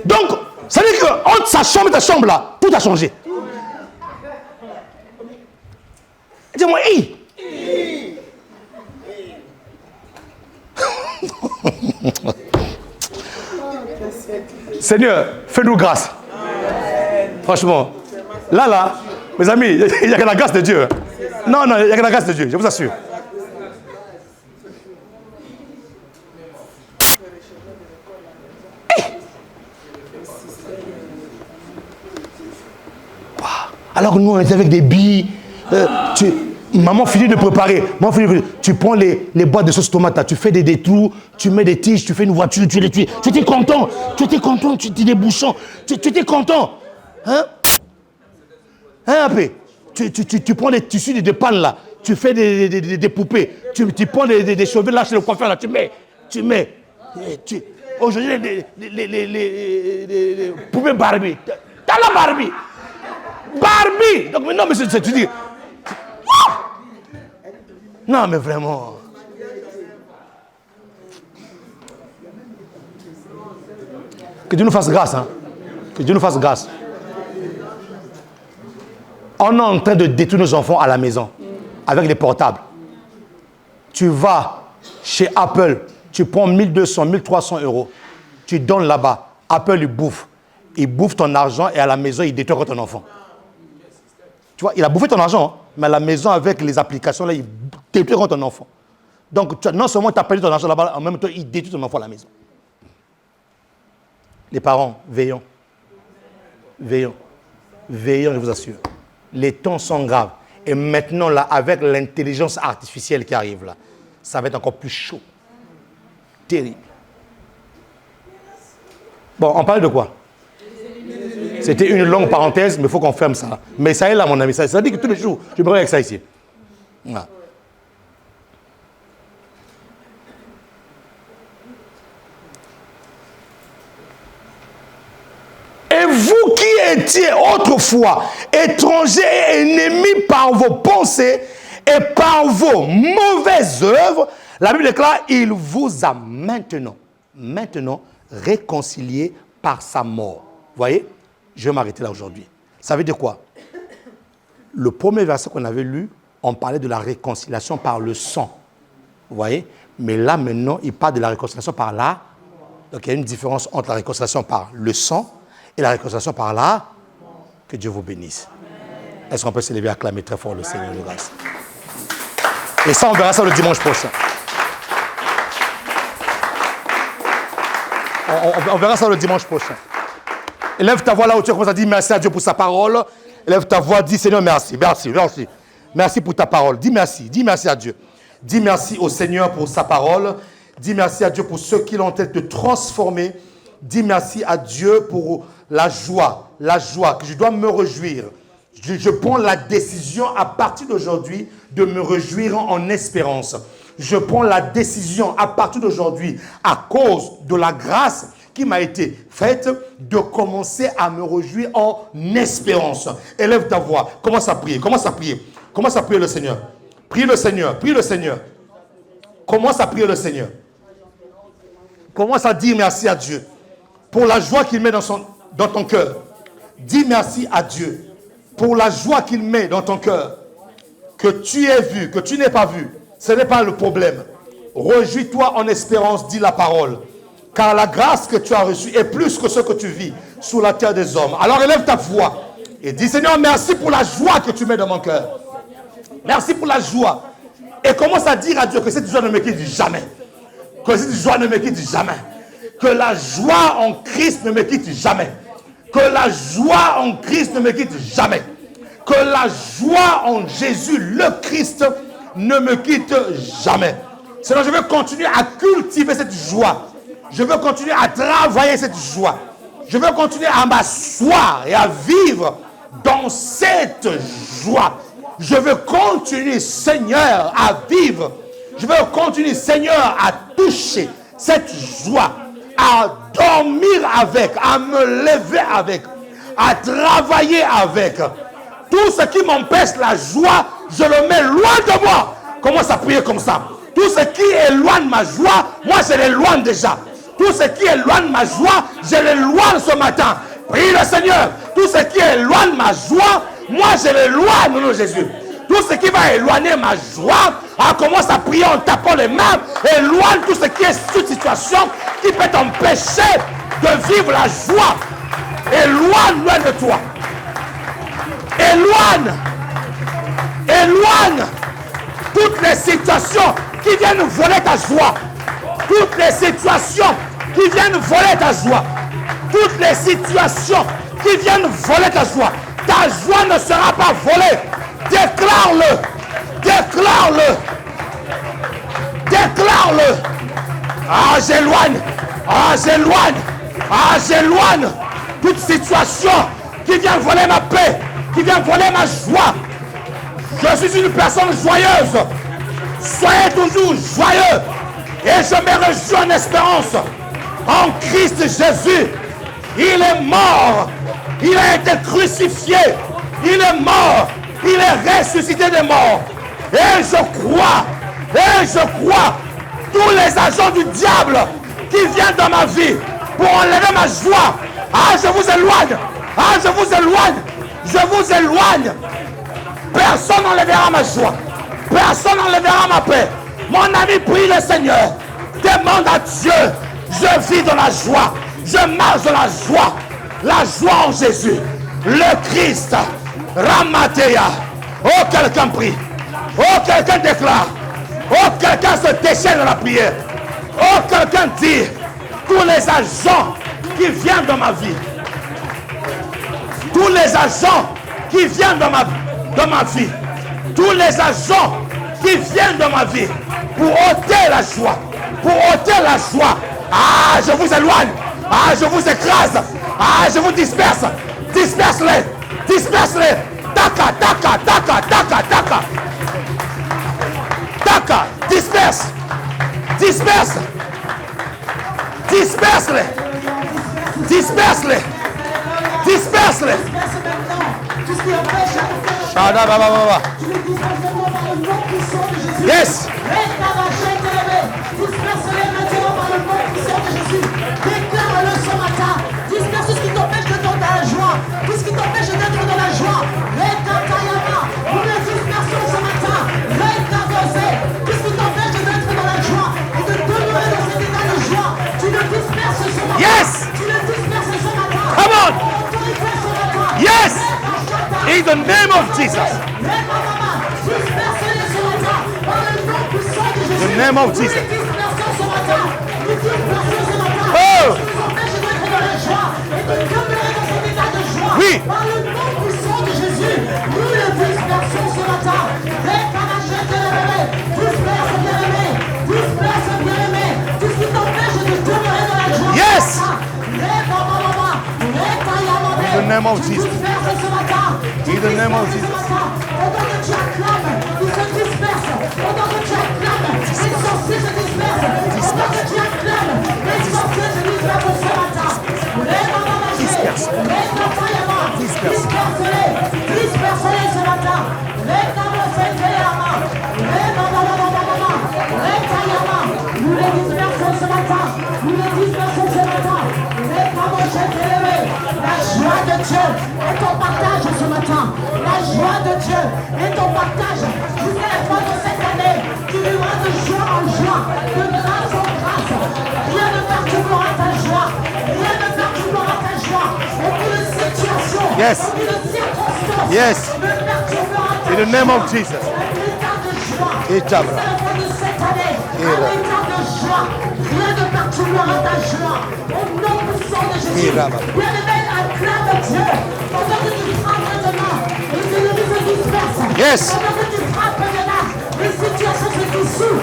Donc, ça veut dire que entre sa chambre et ta chambre là, tout a changé. Dis-moi, hey. Seigneur, fais-nous grâce. Franchement, là, mes amis, il n'y a que la grâce de Dieu. Non, il n'y a que la grâce de Dieu, je vous assure. Alors nous, on était avec des billes. Maman finit de préparer. Tu prends les boîtes de sauce tomate, tu fais des trous, tu mets des tiges, tu fais une voiture, tu les tues. Tu étais content, tu dis des bouchons. Tu étais content. Hein, AP? Tu prends des tissus de pannes là, tu fais des poupées. Tu prends des cheveux là chez le coiffeur là, tu mets. Aujourd'hui, les poupées Barbie. T'as la Barbie. Barbie! Donc, non, mais tu dis. Non, mais vraiment. Que Dieu nous fasse grâce. Hein? Que Dieu nous fasse grâce. On est en train de détruire nos enfants à la maison avec les portables. Tu vas chez Apple, tu prends 1200, 1300 euros, tu donnes là-bas. Apple, il bouffe ton argent et à la maison, il détruit ton enfant. Tu vois, il a bouffé ton argent, hein, mais à la maison, avec les applications, là, il détruit ton enfant. Donc, non seulement tu as perdu ton argent là-bas, en même temps, il détruit ton enfant à la maison. Les parents, veillons. Veillons. Veillons, je vous assure. Les temps sont graves. Et maintenant, là, avec l'intelligence artificielle qui arrive, là, ça va être encore plus chaud. Terrible. Bon, on parle de quoi? C'était une longue parenthèse, mais il faut qu'on ferme ça. Mais ça est là, mon ami. Ça dit que tous les jours, je me réveille avec ça ici. Voilà. Et vous qui étiez autrefois étrangers et ennemis par vos pensées et par vos mauvaises œuvres, la Bible déclare, il vous a maintenant réconciliés par sa mort. Vous voyez? Je vais m'arrêter là aujourd'hui. Ça veut dire quoi? Le premier verset qu'on avait lu, on parlait de la réconciliation par le sang. Vous voyez? Mais là, maintenant, il parle de la réconciliation par la... Donc, il y a une différence entre la réconciliation par le sang et la réconciliation par la... Que Dieu vous bénisse. Est-ce qu'on peut s'élever et acclamer très fort le Seigneur de grâce? Et ça, on verra ça le dimanche prochain. On verra ça le dimanche prochain. Élève ta voix là où tu commences à dire merci à Dieu pour sa parole. Élève ta voix, dis Seigneur merci, merci, merci. Merci pour ta parole. Dis merci à Dieu. Dis merci au Seigneur pour sa parole. Dis merci à Dieu pour ceux qui l'ont en tête de transformer. Dis merci à Dieu pour la joie, que je dois me réjouir. Je prends la décision à partir d'aujourd'hui de me réjouir en espérance. Je prends la décision à partir d'aujourd'hui, à cause de la grâce qui m'a été faite, de commencer à me réjouir en espérance. Élève ta voix, commence à prier, commence à prier le Seigneur. Prie le Seigneur, commence à prier le Seigneur. Commence à dire merci à Dieu pour la joie qu'il met dans ton cœur. Dis merci à Dieu pour la joie qu'il met dans ton cœur. Que tu aies vu, que tu n'aies pas vu, ce n'est pas le problème. Réjouis-toi en espérance, dit la parole. Car la grâce que tu as reçue est plus que ce que tu vis sous la terre des hommes. Alors élève ta voix et dis Seigneur, merci pour la joie que tu mets dans mon cœur. Merci pour la joie. Et commence à dire à Dieu que cette joie ne me quitte jamais. Que cette joie ne me quitte jamais. Que la joie en Christ ne me quitte jamais. Que la joie en Christ ne me quitte jamais. Que la joie en Jésus, le Christ, ne me quitte jamais. Seigneur, je veux continuer à cultiver cette joie. Je veux continuer à travailler cette joie. Je veux continuer à m'asseoir et à vivre dans cette joie. Je veux continuer, Seigneur, à vivre. Je veux continuer, Seigneur, à toucher cette joie, à dormir avec, à me lever avec, à travailler avec. Tout ce qui m'empêche la joie, je le mets loin de moi. Commence à prier comme ça. Tout ce qui éloigne ma joie, moi je l'éloigne déjà. Tout ce qui éloigne ma joie, je l'éloigne ce matin. Prie le Seigneur. Tout ce qui éloigne ma joie, moi je l'éloigne au nom de Jésus. Tout ce qui va éloigner ma joie, commence à prier en tapant les mains. Éloigne tout ce qui est cette situation qui peut t'empêcher de vivre la joie. Éloigne loin de toi. Éloigne. Éloigne toutes les situations qui viennent voler ta joie. Toutes les situations qui viennent voler ta joie. Toutes les situations qui viennent voler ta joie. Ta joie ne sera pas volée. Déclare-le. Déclare-le. Déclare-le. Ah, j'éloigne. Ah, j'éloigne. Ah, j'éloigne toute situation qui vient voler ma paix, qui vient voler ma joie. Je suis une personne joyeuse. Soyez toujours joyeux. Et je me réjouis en espérance. En Christ Jésus, il est mort. Il a été crucifié. Il est mort. Il est ressuscité des morts. Et je crois, tous les agents du diable qui viennent dans ma vie pour enlever ma joie. Ah, je vous éloigne. Ah, je vous éloigne. Je vous éloigne. Personne n'enlèvera ma joie. Personne n'enlèvera ma paix. Mon ami, prie le Seigneur. Demande à Dieu. Je vis dans la joie. Je marche dans la joie. La joie en Jésus. Le Christ. Ramatea. Oh, quelqu'un prie. Oh, quelqu'un déclare. Oh, quelqu'un se déchaîne dans la prière. Oh, quelqu'un dit. Tous les agents qui viennent dans ma vie. Tous les agents qui viennent dans ma vie. Tous les agents qui viennent dans ma vie pour ôter la joie. Pour ôter la joie. Ah, je vous éloigne. Ah, je vous écrase. Ah, je vous disperse. Disperse-les. Disperse-les. Taka, taka, taka, taka, taka. Taka. Disperse. Disperse. Disperse-les. Disperse-les. Disperse-les. Shada baba baba. Yes. Disperse-les maintenant par le nom puissant de Jésus. Déclare-le ce matin. Disperse tout ce qui t'empêche d'être dans la joie. Tout ce qui t'empêche d'être dans la joie. Nous le dispersons ce matin. Tout ce qui t'empêche d'être dans la joie et de demeurer dans cet état de joie. Tu le disperses ce matin. Yes. Tu le disperses ce matin. Come on. Yes. In the name of Jesus. Disperse-les ce matin par le nom puissant de Jésus. In the name of Jesus. Oh! Oui. Par le nom puissant de Jésus, nous le dispersons ce matin. Disperse bien-aimé. Disperse bien-aimé. Tout ce qui t'empêche de demeurer dans la joie. Yes. In the name of Jesus. Disperse ce matin. In the name of Jesus. Pendant que tu acclames, il se disperse. Pendant que tu acclames, les sorciers se dispersent. Pendant que tu acclames, les sorciers se dispersent ce matin. Disperse. Disperse-les. Disperse-les ce matin. Nous les dispersons ce matin. Nous les dispersons ce matin. La joie de Dieu est ton partage ce matin. La joie de Dieu est ton partage jusqu'à la fin de cette année. Tu vivras de joie en joie, de grâce en grâce. Rien ne perturbera ta joie. Rien ne perturbera ta joie. Aucune situation, Yes. aucune circonstance Yes. ne perturbera ta In the name of joie. Jesus. Un état de joie Et jusqu'à la fin de cette année. Un état de joie. Rien ne perturbera ta joie. Au nom puissant de Jésus. Bien-aimé, acclame Dieu. Pendant que tu frappes maintenant, les ennemis se dispersent. Yes. Pendant que tu frappes maintenant, les situations se dispersent. Jésus.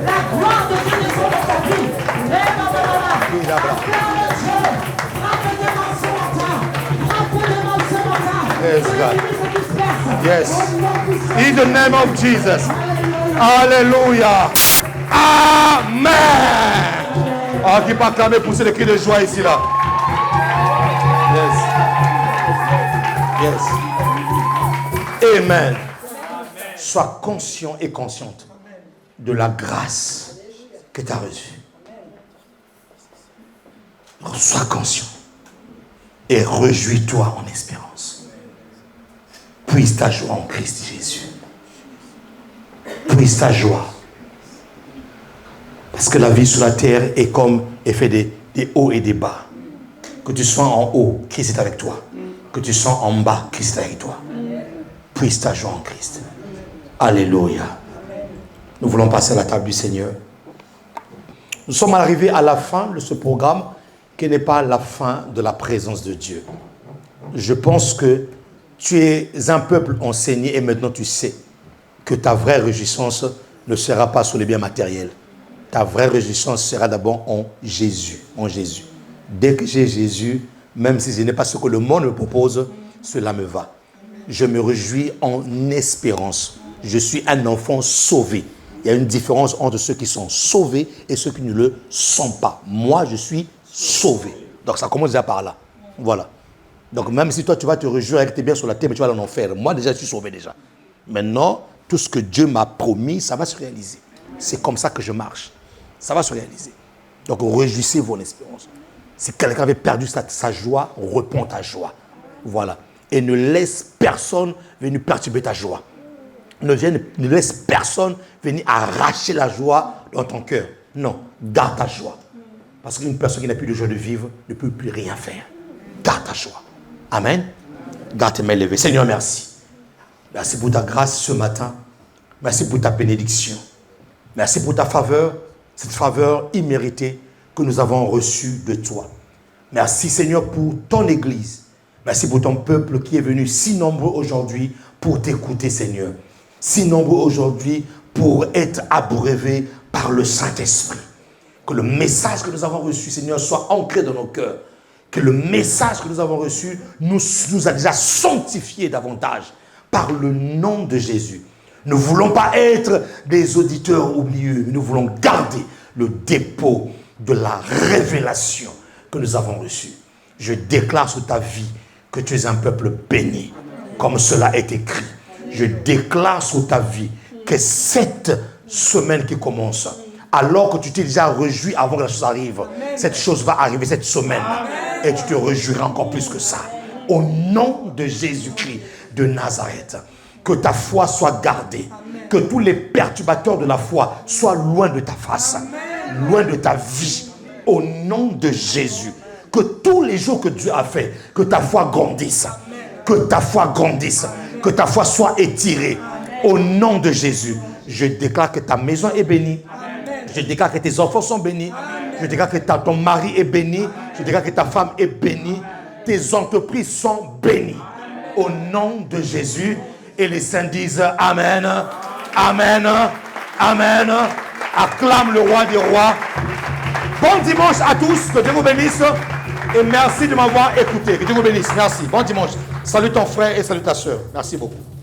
La gloire de Dieu descend dans ta vie. Yes, God. Yes. In the name of Jesus. Alléluia. Amen. Ah, qui peut acclamer, pousser les cris de joie ici, là. Yes. Yes. Amen. Sois conscient et consciente de la grâce que tu as reçue. Sois conscient et réjouis-toi en espérance. Puise ta joie en Christ Jésus. Puise ta joie. Parce que la vie sur la terre est comme effet des hauts et des bas. Que tu sois en haut, Christ est avec toi. Que tu sois en bas, Christ est avec toi. Puise ta joie en Christ. Alléluia. Nous voulons passer à la table du Seigneur. Nous sommes arrivés à la fin de ce programme qui n'est pas la fin de la présence de Dieu. Je pense que tu es un peuple enseigné et maintenant tu sais que ta vraie réjouissance ne sera pas sur les biens matériels. Ta vraie réjouissance sera d'abord en Jésus. En Jésus. Dès que j'ai Jésus, même si ce n'est pas ce que le monde me propose, cela me va. Je me réjouis en espérance. Je suis un enfant sauvé. Il y a une différence entre ceux qui sont sauvés et ceux qui ne le sont pas. Moi, je suis sauvé. Donc ça commence déjà par là. Voilà. Donc même si toi, tu vas te réjouir avec tes biens sur la terre, mais tu vas aller en enfer. Moi, déjà, je suis sauvé déjà. Maintenant, tout ce que Dieu m'a promis, ça va se réaliser. C'est comme ça que je marche. Ça va se réaliser. Donc réjouissez-vous en espérance. Si quelqu'un avait perdu sa joie, reprends ta joie. Voilà. Et ne laisse personne venir perturber ta joie. Ne laisse personne venir arracher la joie dans ton cœur. Non, garde ta joie. Parce qu'une personne qui n'a plus de joie de vivre ne peut plus rien faire. Garde ta joie. Amen. Garde tes mains levées. Seigneur, merci. Merci pour ta grâce ce matin. Merci pour ta bénédiction. Merci pour ta faveur, cette faveur imméritée que nous avons reçue de toi. Merci Seigneur pour ton Église. Merci pour ton peuple qui est venu si nombreux aujourd'hui pour t'écouter Seigneur. Si nombreux aujourd'hui pour être abreuvés par le Saint-Esprit. Que le message que nous avons reçu Seigneur soit ancré dans nos cœurs. Que le message que nous avons reçu nous a déjà sanctifiés davantage par le nom de Jésus. Nous ne voulons pas être des auditeurs oublieux. Nous voulons garder le dépôt de la révélation que nous avons reçue. Je déclare sur ta vie que tu es un peuple béni, comme cela est écrit. Je déclare sur ta vie que cette semaine qui commence, alors que tu t'es déjà réjoui avant que la chose arrive, cette chose va arriver cette semaine. Et tu te réjouiras encore plus que ça. Au nom de Jésus-Christ de Nazareth. Que ta foi soit gardée. Amen. Que tous les perturbateurs de la foi soient loin de ta face. Amen. Loin de ta vie. Au nom de Jésus. Que tous les jours que Dieu a fait, que ta foi grandisse. Amen. Que ta foi grandisse. Amen. Que ta foi soit étirée. Amen. Au nom de Jésus. Je déclare que ta maison est bénie. Amen. Je déclare que tes enfants sont bénis. Amen. Je déclare que ton mari est béni. Amen. Je déclare que ta femme est bénie. Tes entreprises sont bénies. Amen. Au nom de Jésus. Et les saints disent Amen, Amen, Amen. Acclame le roi des rois. Bon dimanche à tous, que Dieu vous bénisse. Et merci de m'avoir écouté. Que Dieu vous bénisse. Merci. Bon dimanche. Salut ton frère et salut ta soeur. Merci beaucoup.